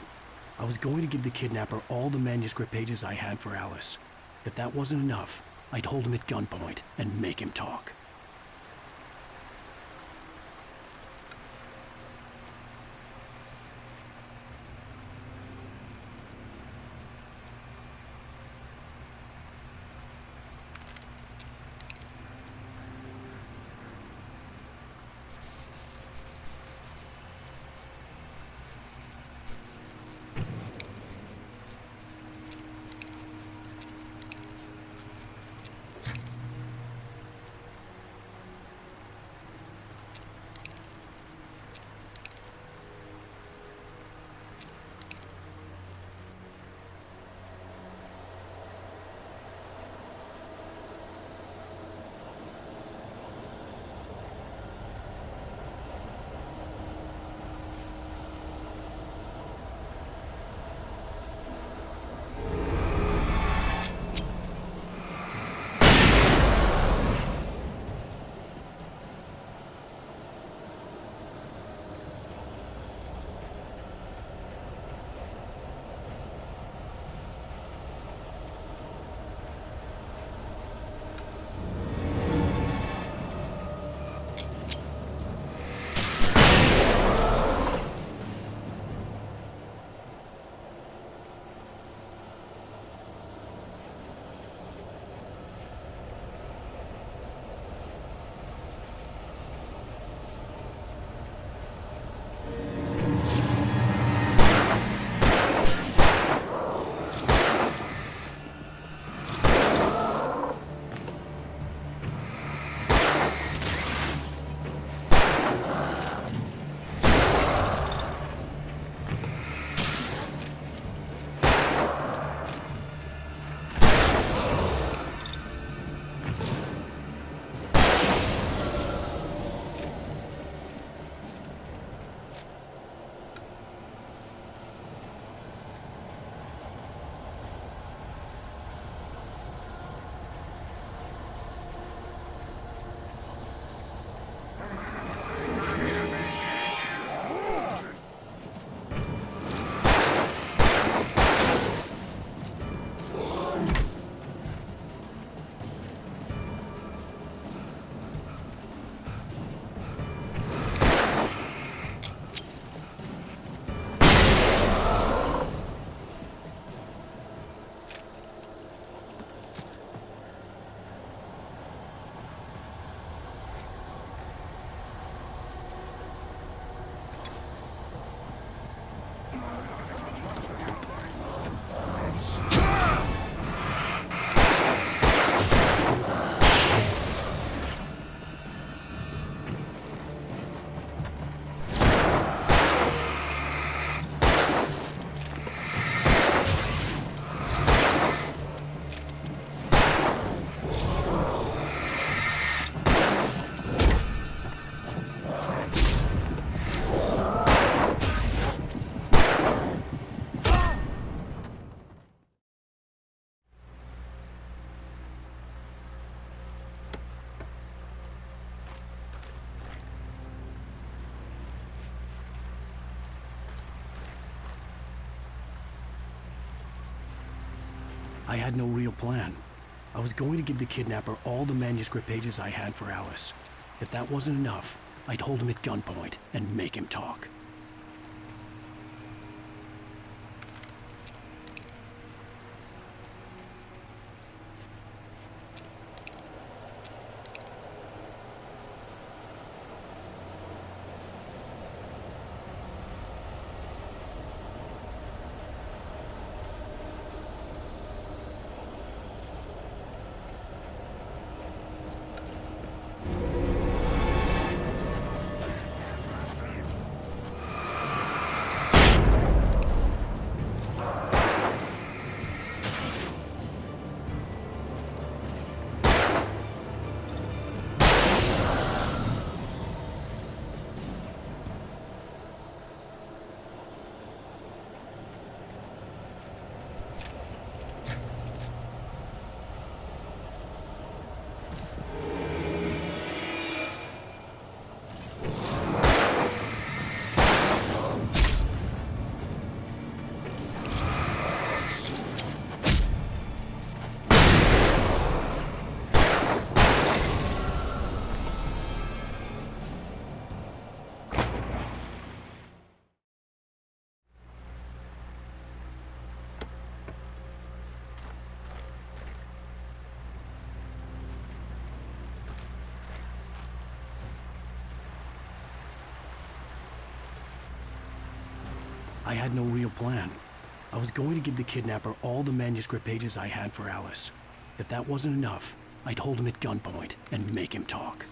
I was going to give the kidnapper all the manuscript pages I had for Alice. If that wasn't enough, I'd hold him at gunpoint and make him talk. I had no real plan. I was going to give the kidnapper all the manuscript pages I had for Alice. If that wasn't enough, I'd hold him at gunpoint and make him talk. I had no real plan. I was going to give the kidnapper all the manuscript pages I had for Alice. If that wasn't enough, I'd hold him at gunpoint and make him talk.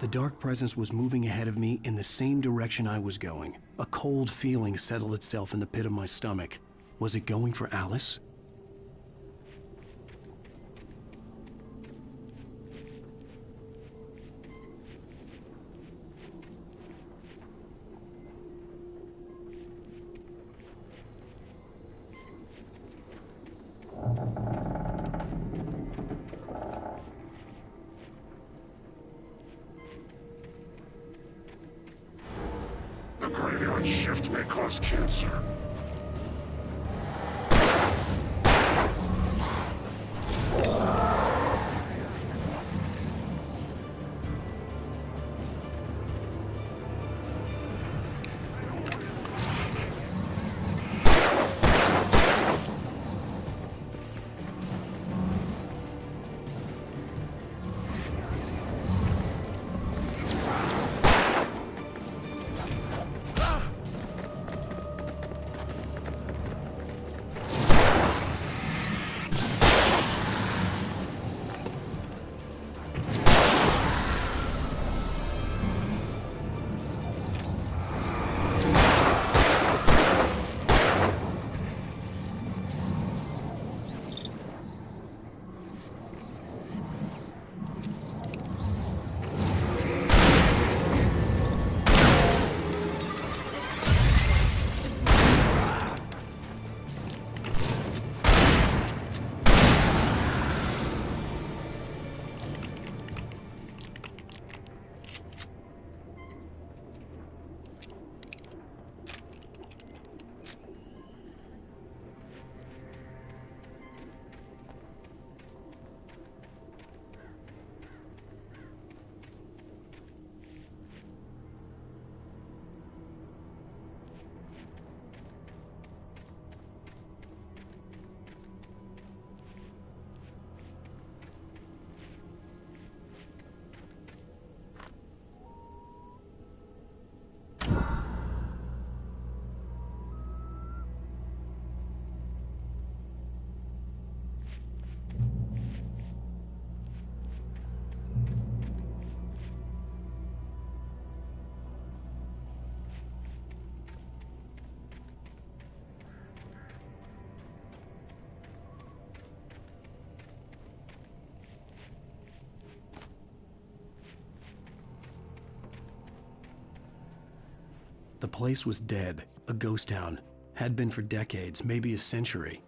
The dark presence was moving ahead of me in the same direction I was going. A cold feeling settled itself in the pit of my stomach. Was it going for Alice? The graveyard shift may cause cancer. The place was dead, a ghost town. Had been for decades, maybe a century.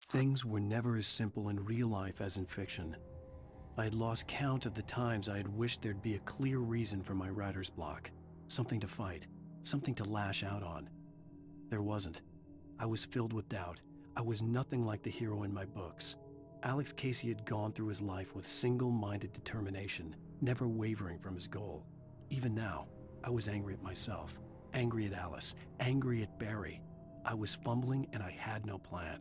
Things were never as simple in real life as in fiction. I had lost count of the times I had wished there'd be a clear reason for my writer's block. Something to fight, something to lash out on. There wasn't. I was filled with doubt. I was nothing like the hero in my books. Alex Casey had gone through his life with single-minded determination, never wavering from his goal. Even now, I was angry at myself, angry at Alice, angry at Barry. I was fumbling and I had no plan.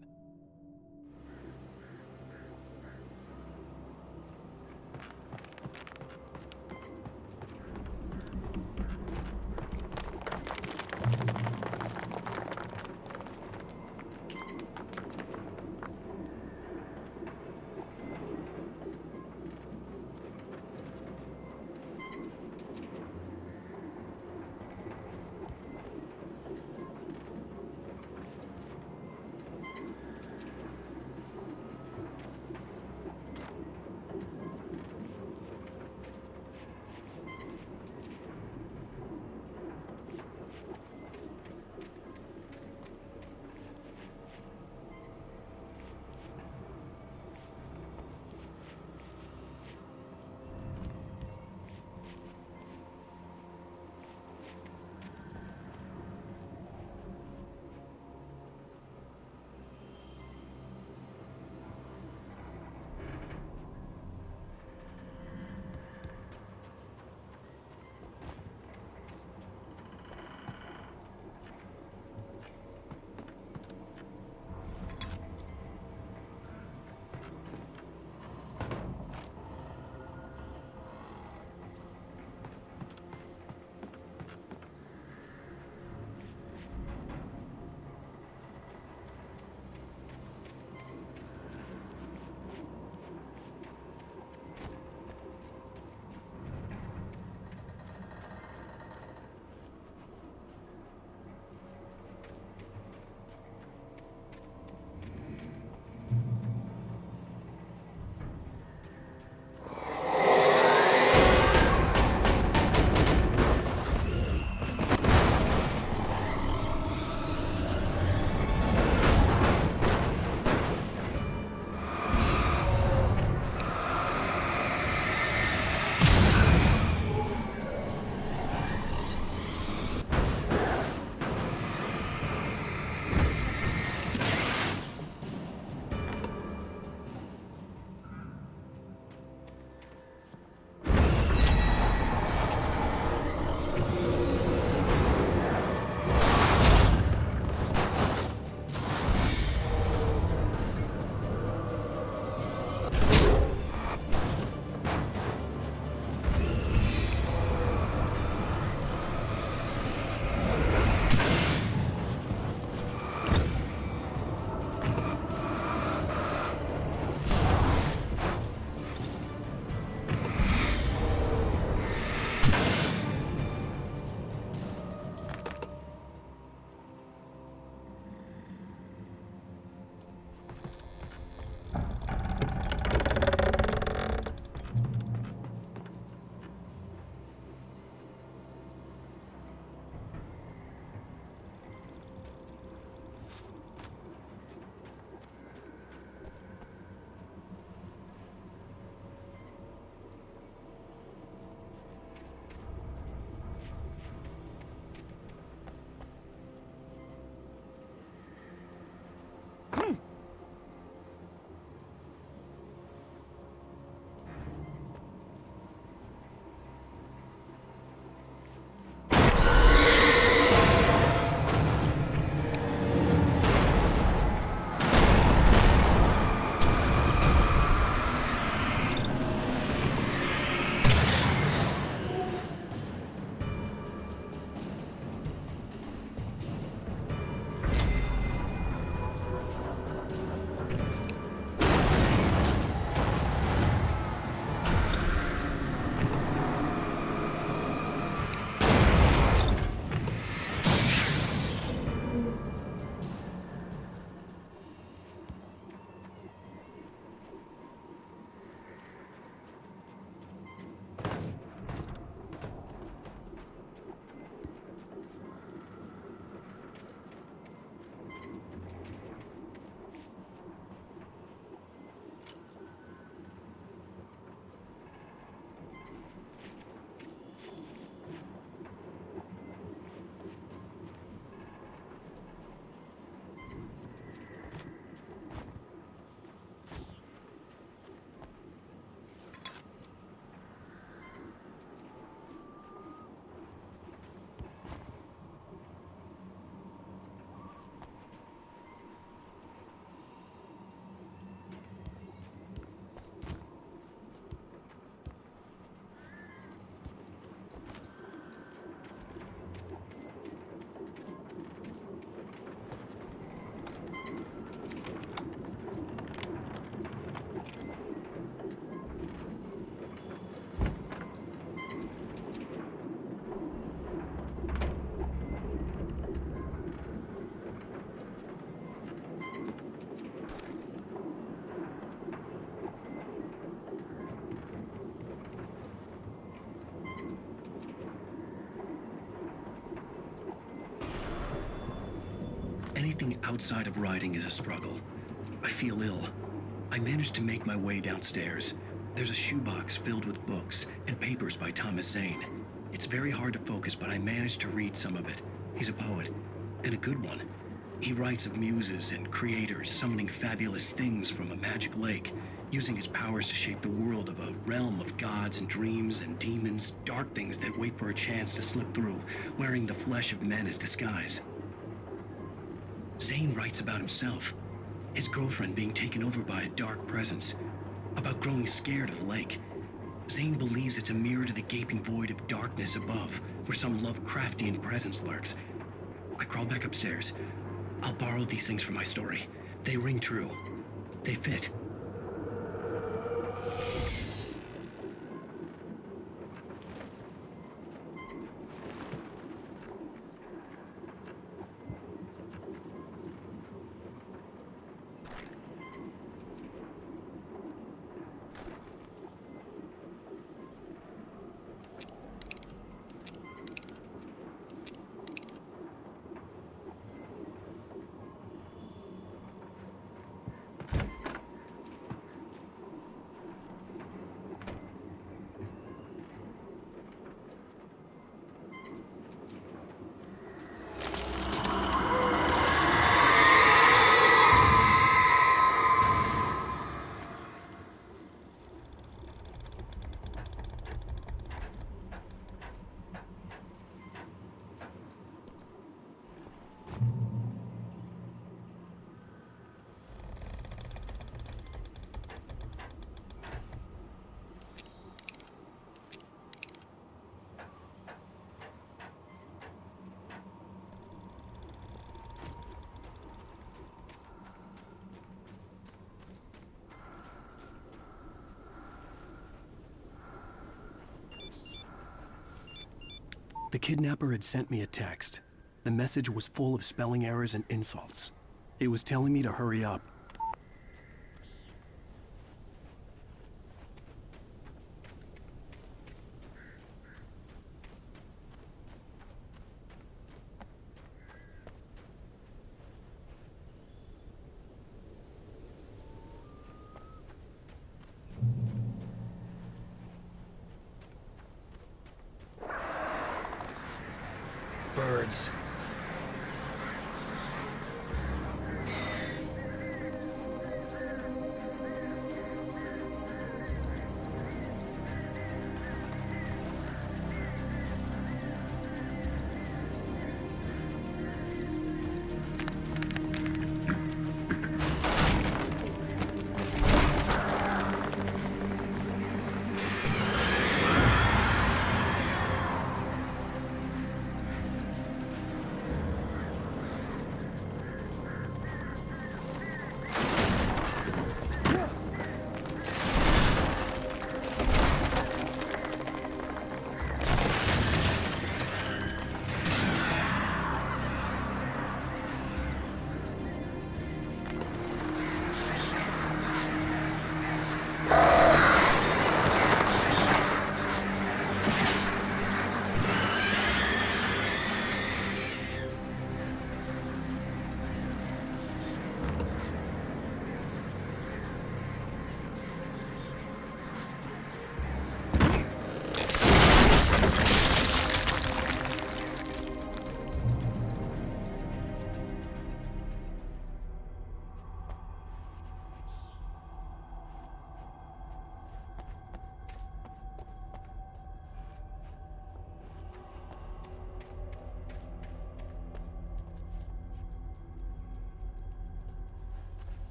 Anything outside of writing is a struggle. I feel ill. I managed to make my way downstairs. There's a shoebox filled with books and papers by Thomas Zane. It's very hard to focus, but I managed to read some of it. He's a poet, and a good one. He writes of muses and creators summoning fabulous things from a magic lake, using his powers to shape the world of a realm of gods and dreams and demons, dark things that wait for a chance to slip through, wearing the flesh of men as disguise. Zane writes about himself, his girlfriend being taken over by a dark presence, about growing scared of the lake. Zane believes it's a mirror to the gaping void of darkness above, where some Lovecraftian presence lurks. I crawl back upstairs. I'll borrow these things for my story. They ring true. They fit. The kidnapper had sent me a text. The message was full of spelling errors and insults. It was telling me to hurry up. Birds.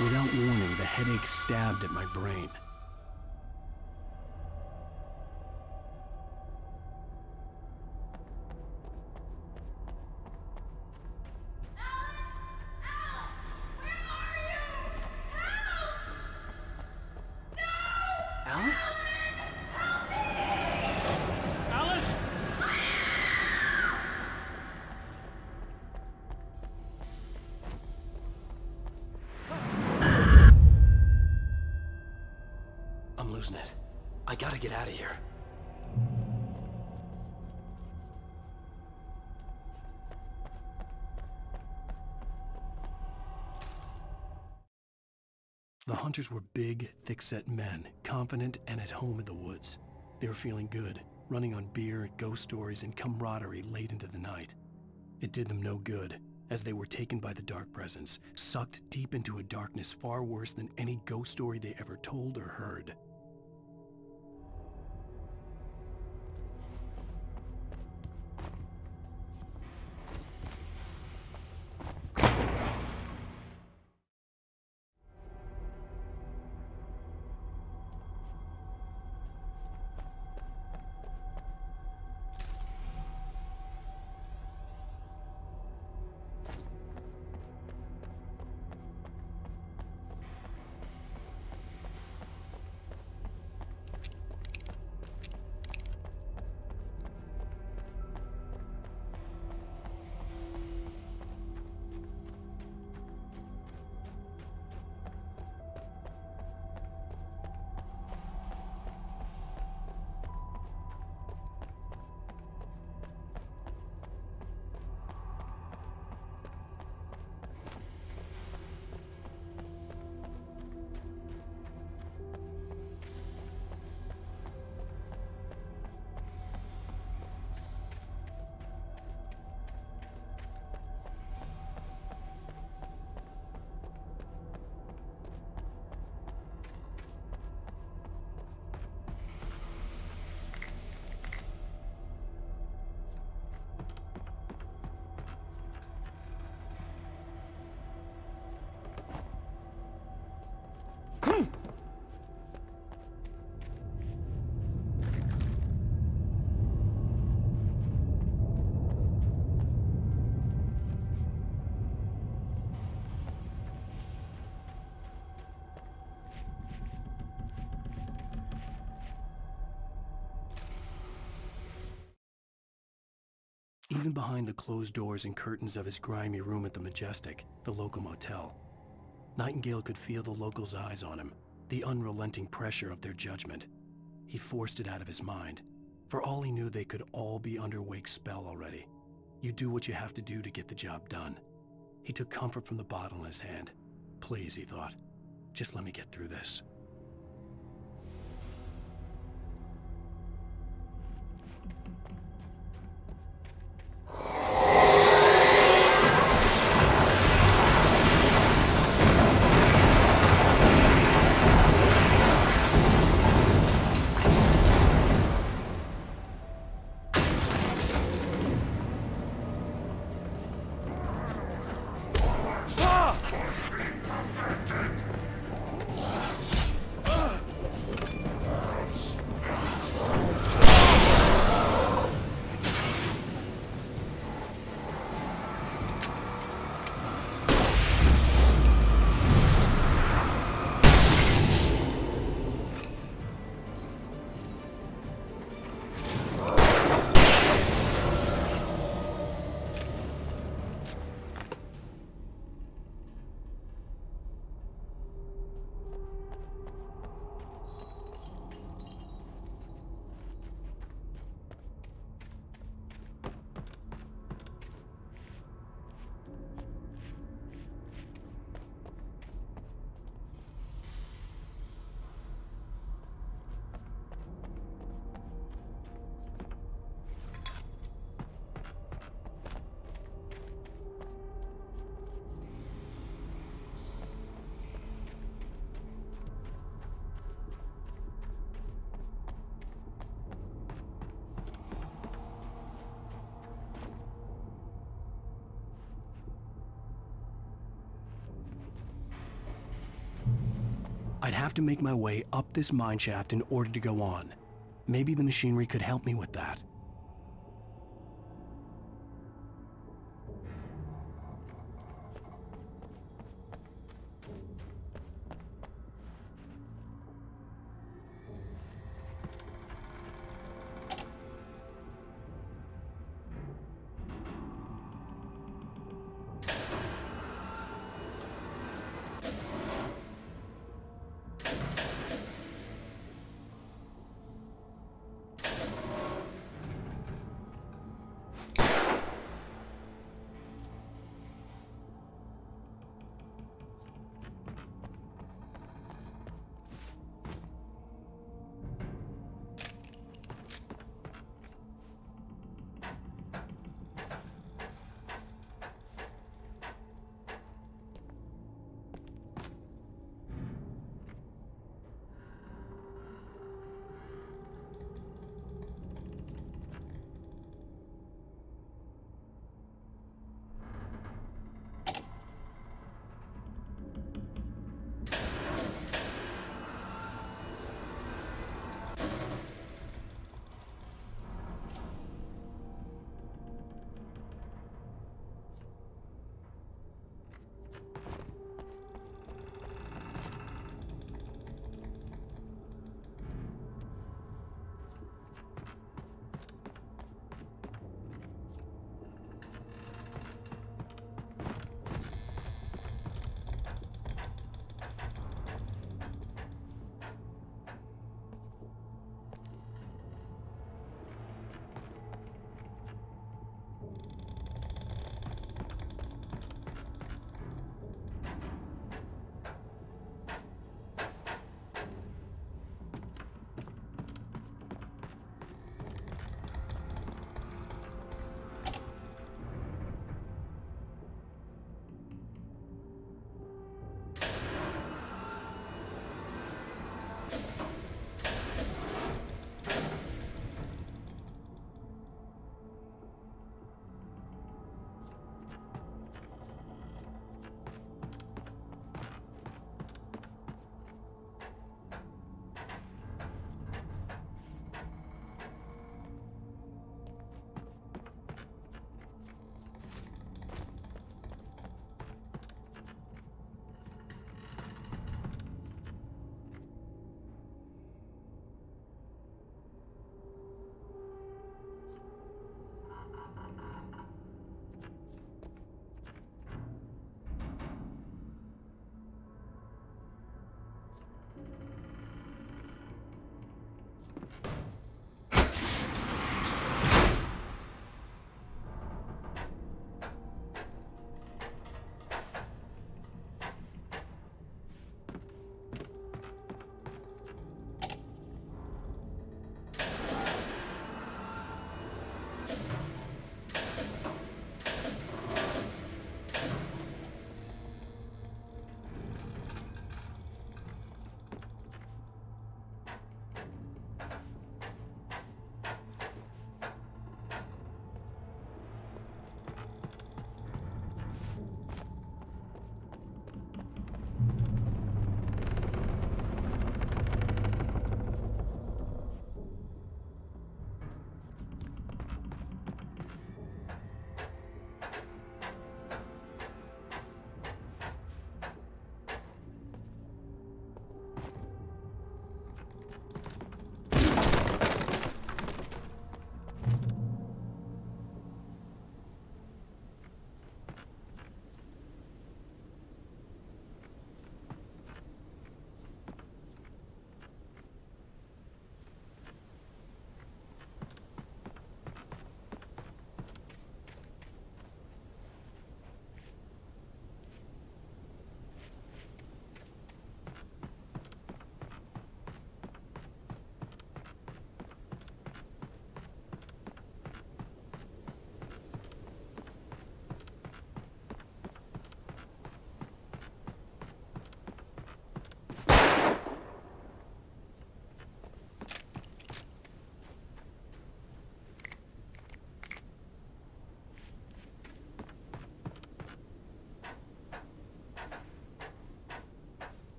Without warning, the headache stabbed at my brain. Alice? Alice? I'm losing it. I gotta get out of here. The hunters were big, thick-set men, confident and at home in the woods. They were feeling good, running on beer, ghost stories, and camaraderie late into the night. It did them no good, as they were taken by the dark presence, sucked deep into a darkness far worse than any ghost story they ever told or heard. Even behind the closed doors and curtains of his grimy room at the Majestic, the local motel, Nightingale could feel the locals' eyes on him, the unrelenting pressure of their judgment. He forced it out of his mind. For all he knew, they could all be under Wake's spell already. You do what you have to do to get the job done. He took comfort from the bottle in his hand. Please, he thought, just let me get through this. I'd have to make my way up this mine shaft in order to go on. Maybe the machinery could help me with that.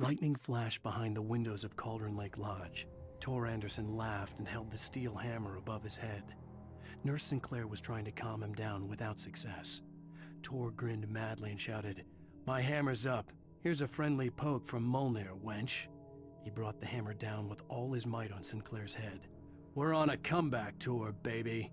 Lightning flashed behind the windows of Cauldron Lake Lodge. Tor Anderson laughed and held the steel hammer above his head. Nurse Sinclair was trying to calm him down without success. Tor grinned madly and shouted, "My hammer's up. Here's a friendly poke from Molnir, wench." He brought the hammer down with all his might on Sinclair's head. "We're on a comeback tour, baby."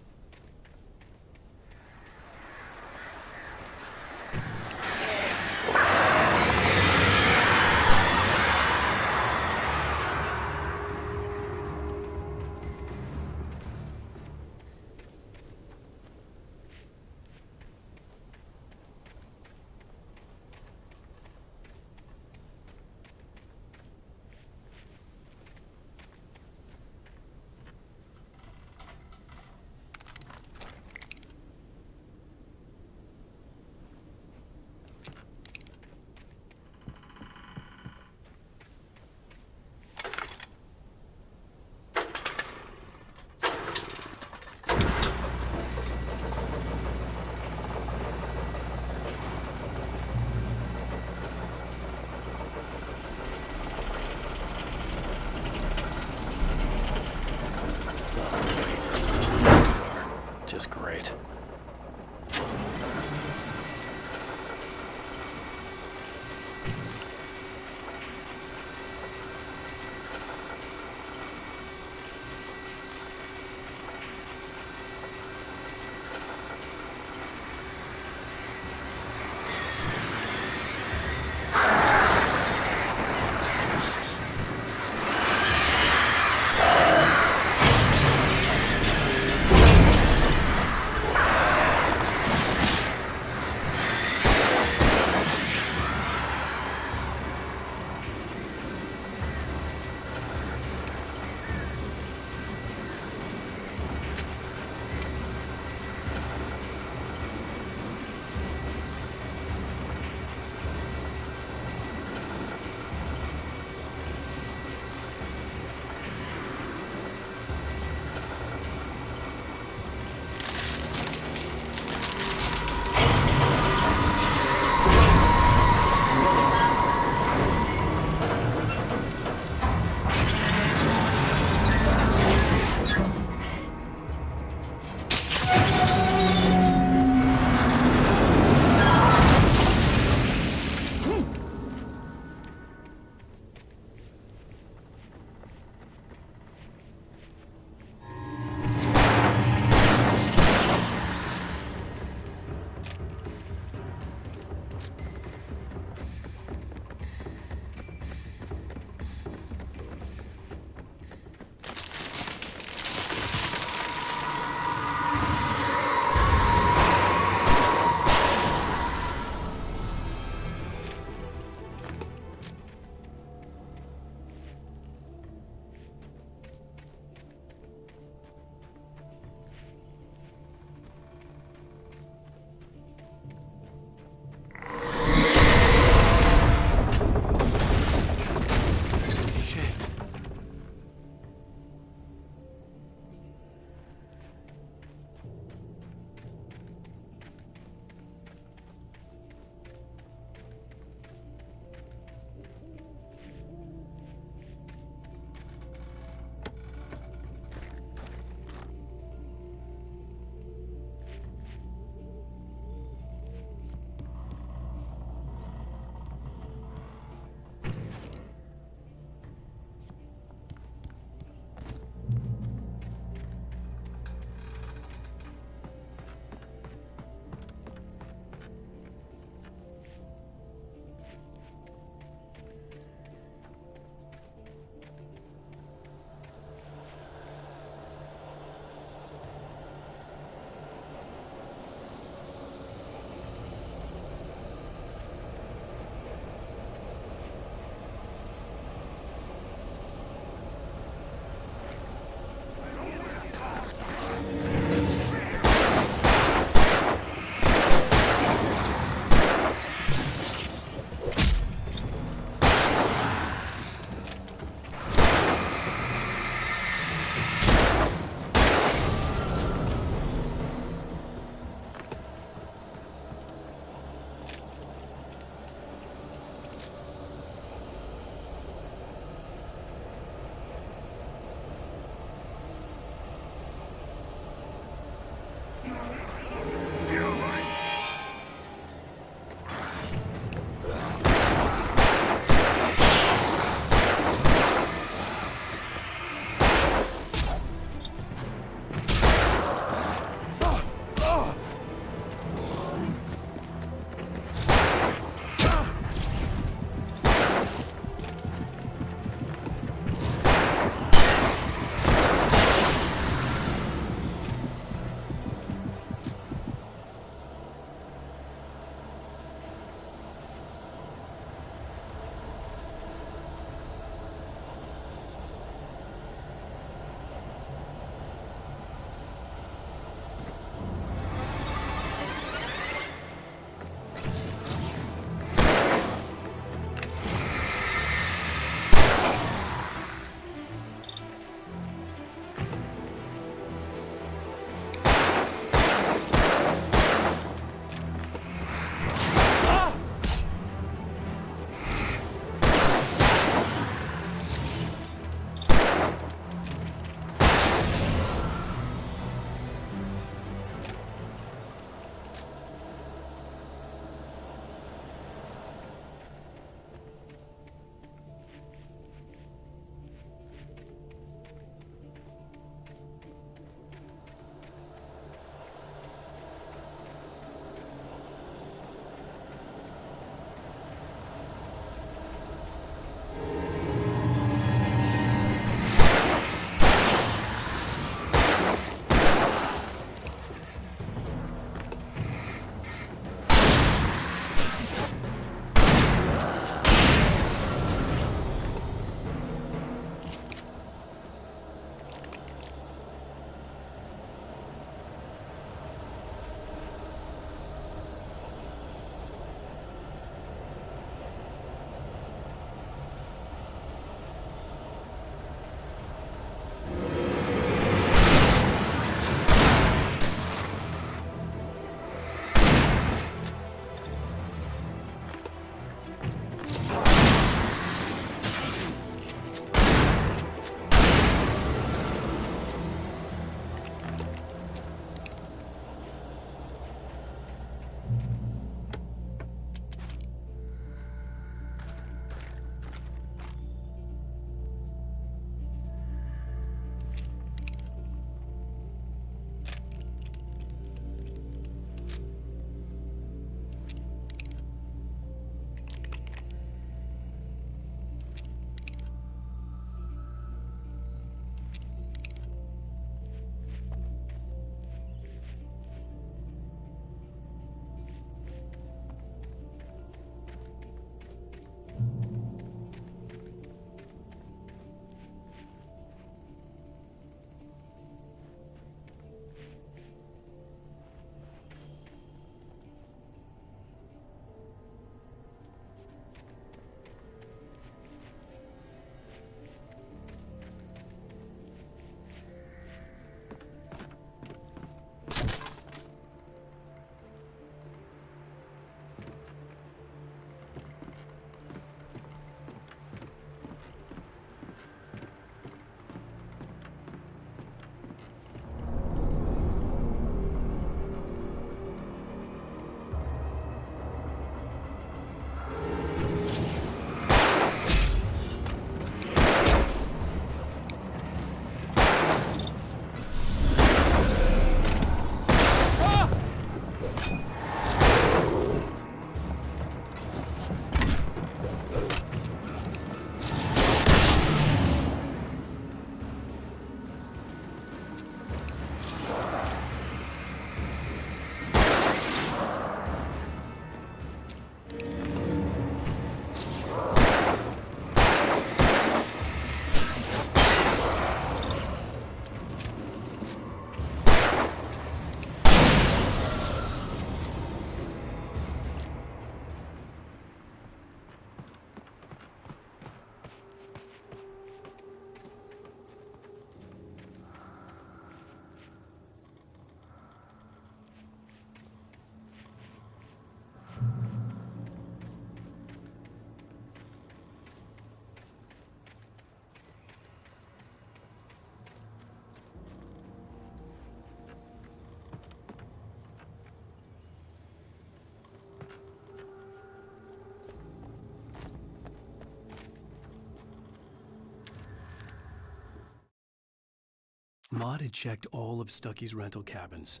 Maud had checked all of Stucky's rental cabins.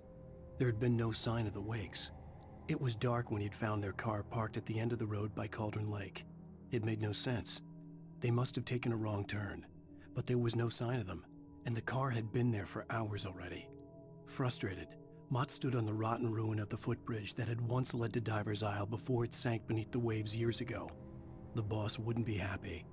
There had been no sign of the Wakes. It was dark when he'd found their car parked at the end of the road by Cauldron Lake. It made no sense. They must have taken a wrong turn, but there was no sign of them, and the car had been there for hours already. Frustrated, Mott stood on the rotten ruin of the footbridge that had once led to Diver's Isle before it sank beneath the waves years ago. The boss wouldn't be happy.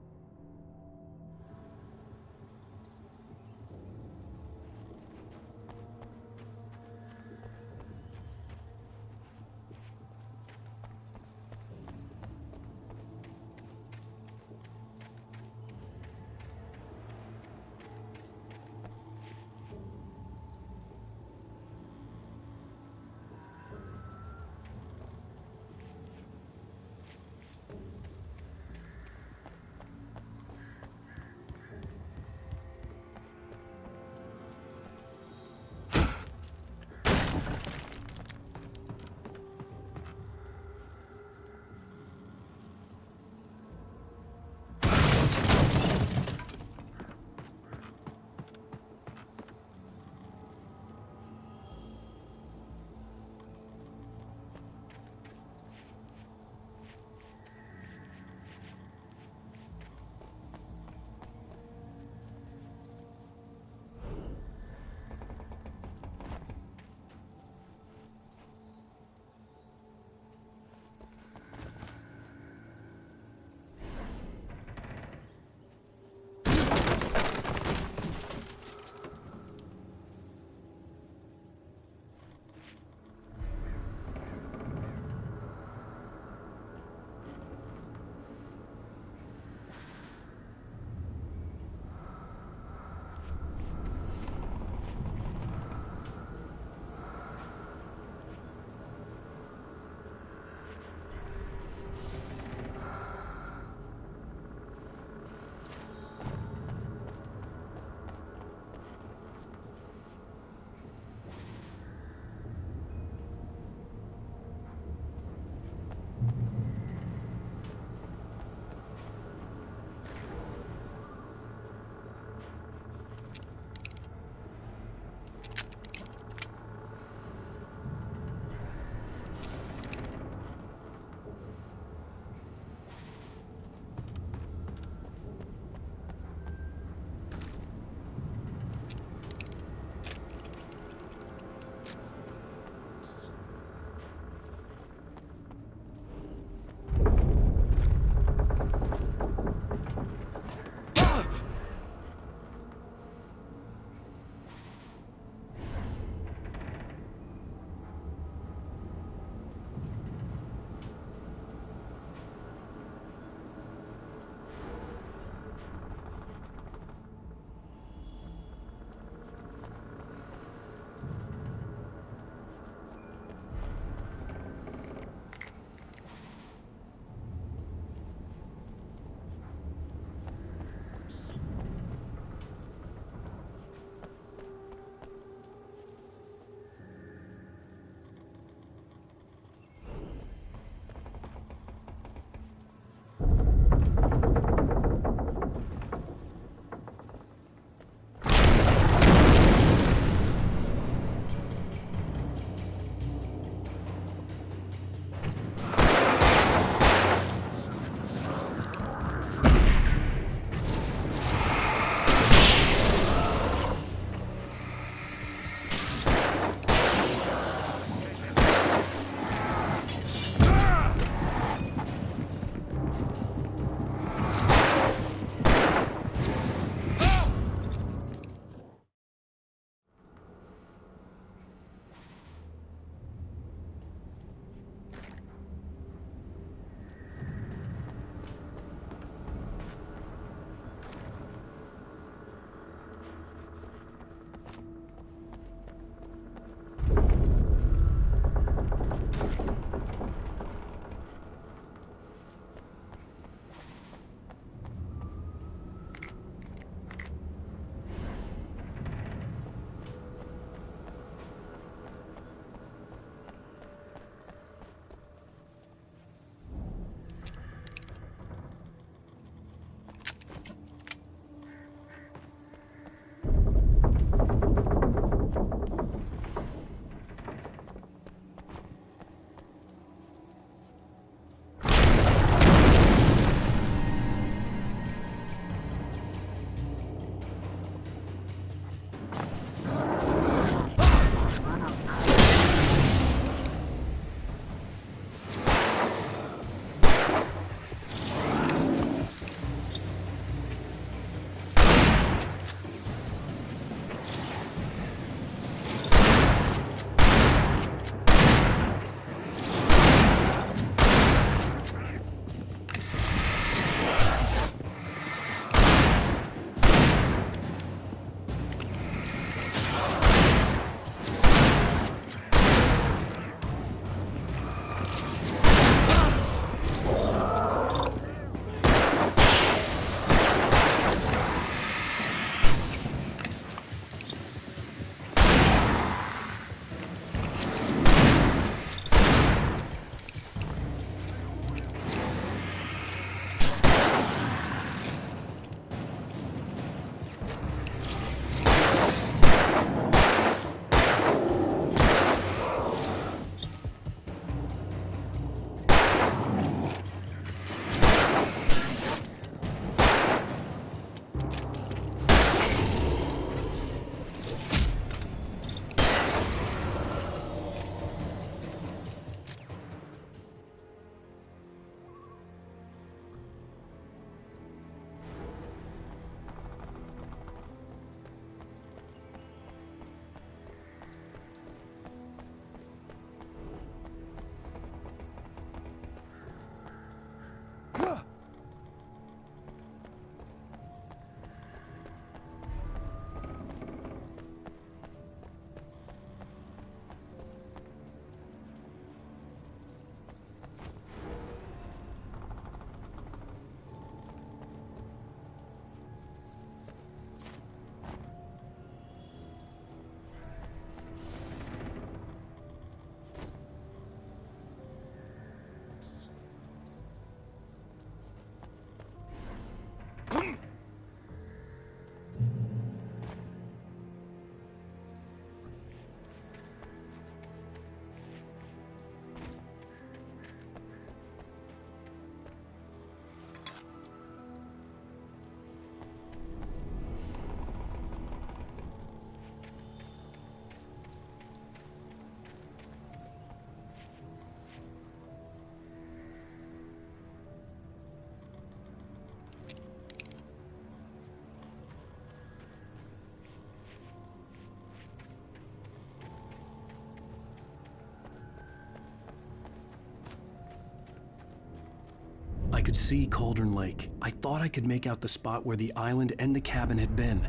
could see Cauldron Lake. I thought I could make out the spot where the island and the cabin had been.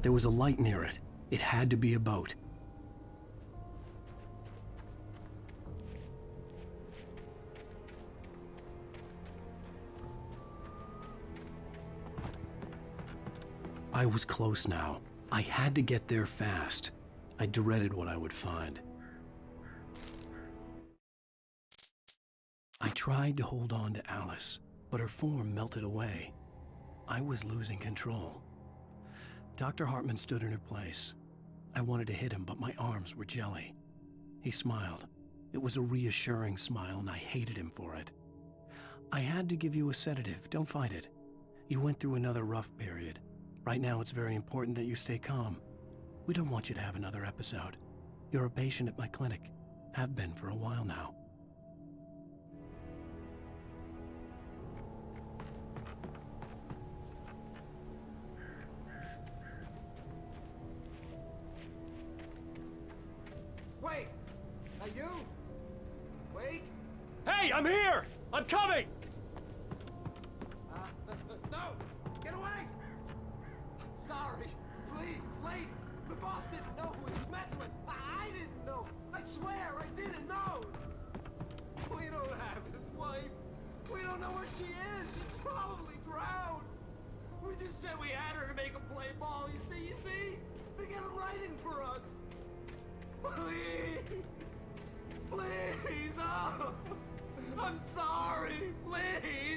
There was a light near it. It had to be a boat. I was close now. I had to get there fast. I dreaded what I would find. I tried to hold on to Alice, but her form melted away. I was losing control. Dr. Hartman stood in her place. I wanted to hit him, but my arms were jelly. He smiled. It was a reassuring smile, and I hated him for it. I had to give you a sedative. Don't fight it. You went through another rough period. Right now, it's very important that you stay calm. We don't want you to have another episode. You're a patient at my clinic. Have been for a while now. Wait! Are you? Wake? Hey, I'm here! I'm coming! No! Get away! Sorry. Please, late. The boss didn't know who he was messing with. I didn't know. I swear, I didn't know. We don't have his wife. We don't know where she is. She's probably drowned. We just said we had her to make him play ball. You see? To get him writing for us. Please, oh, I'm sorry, please.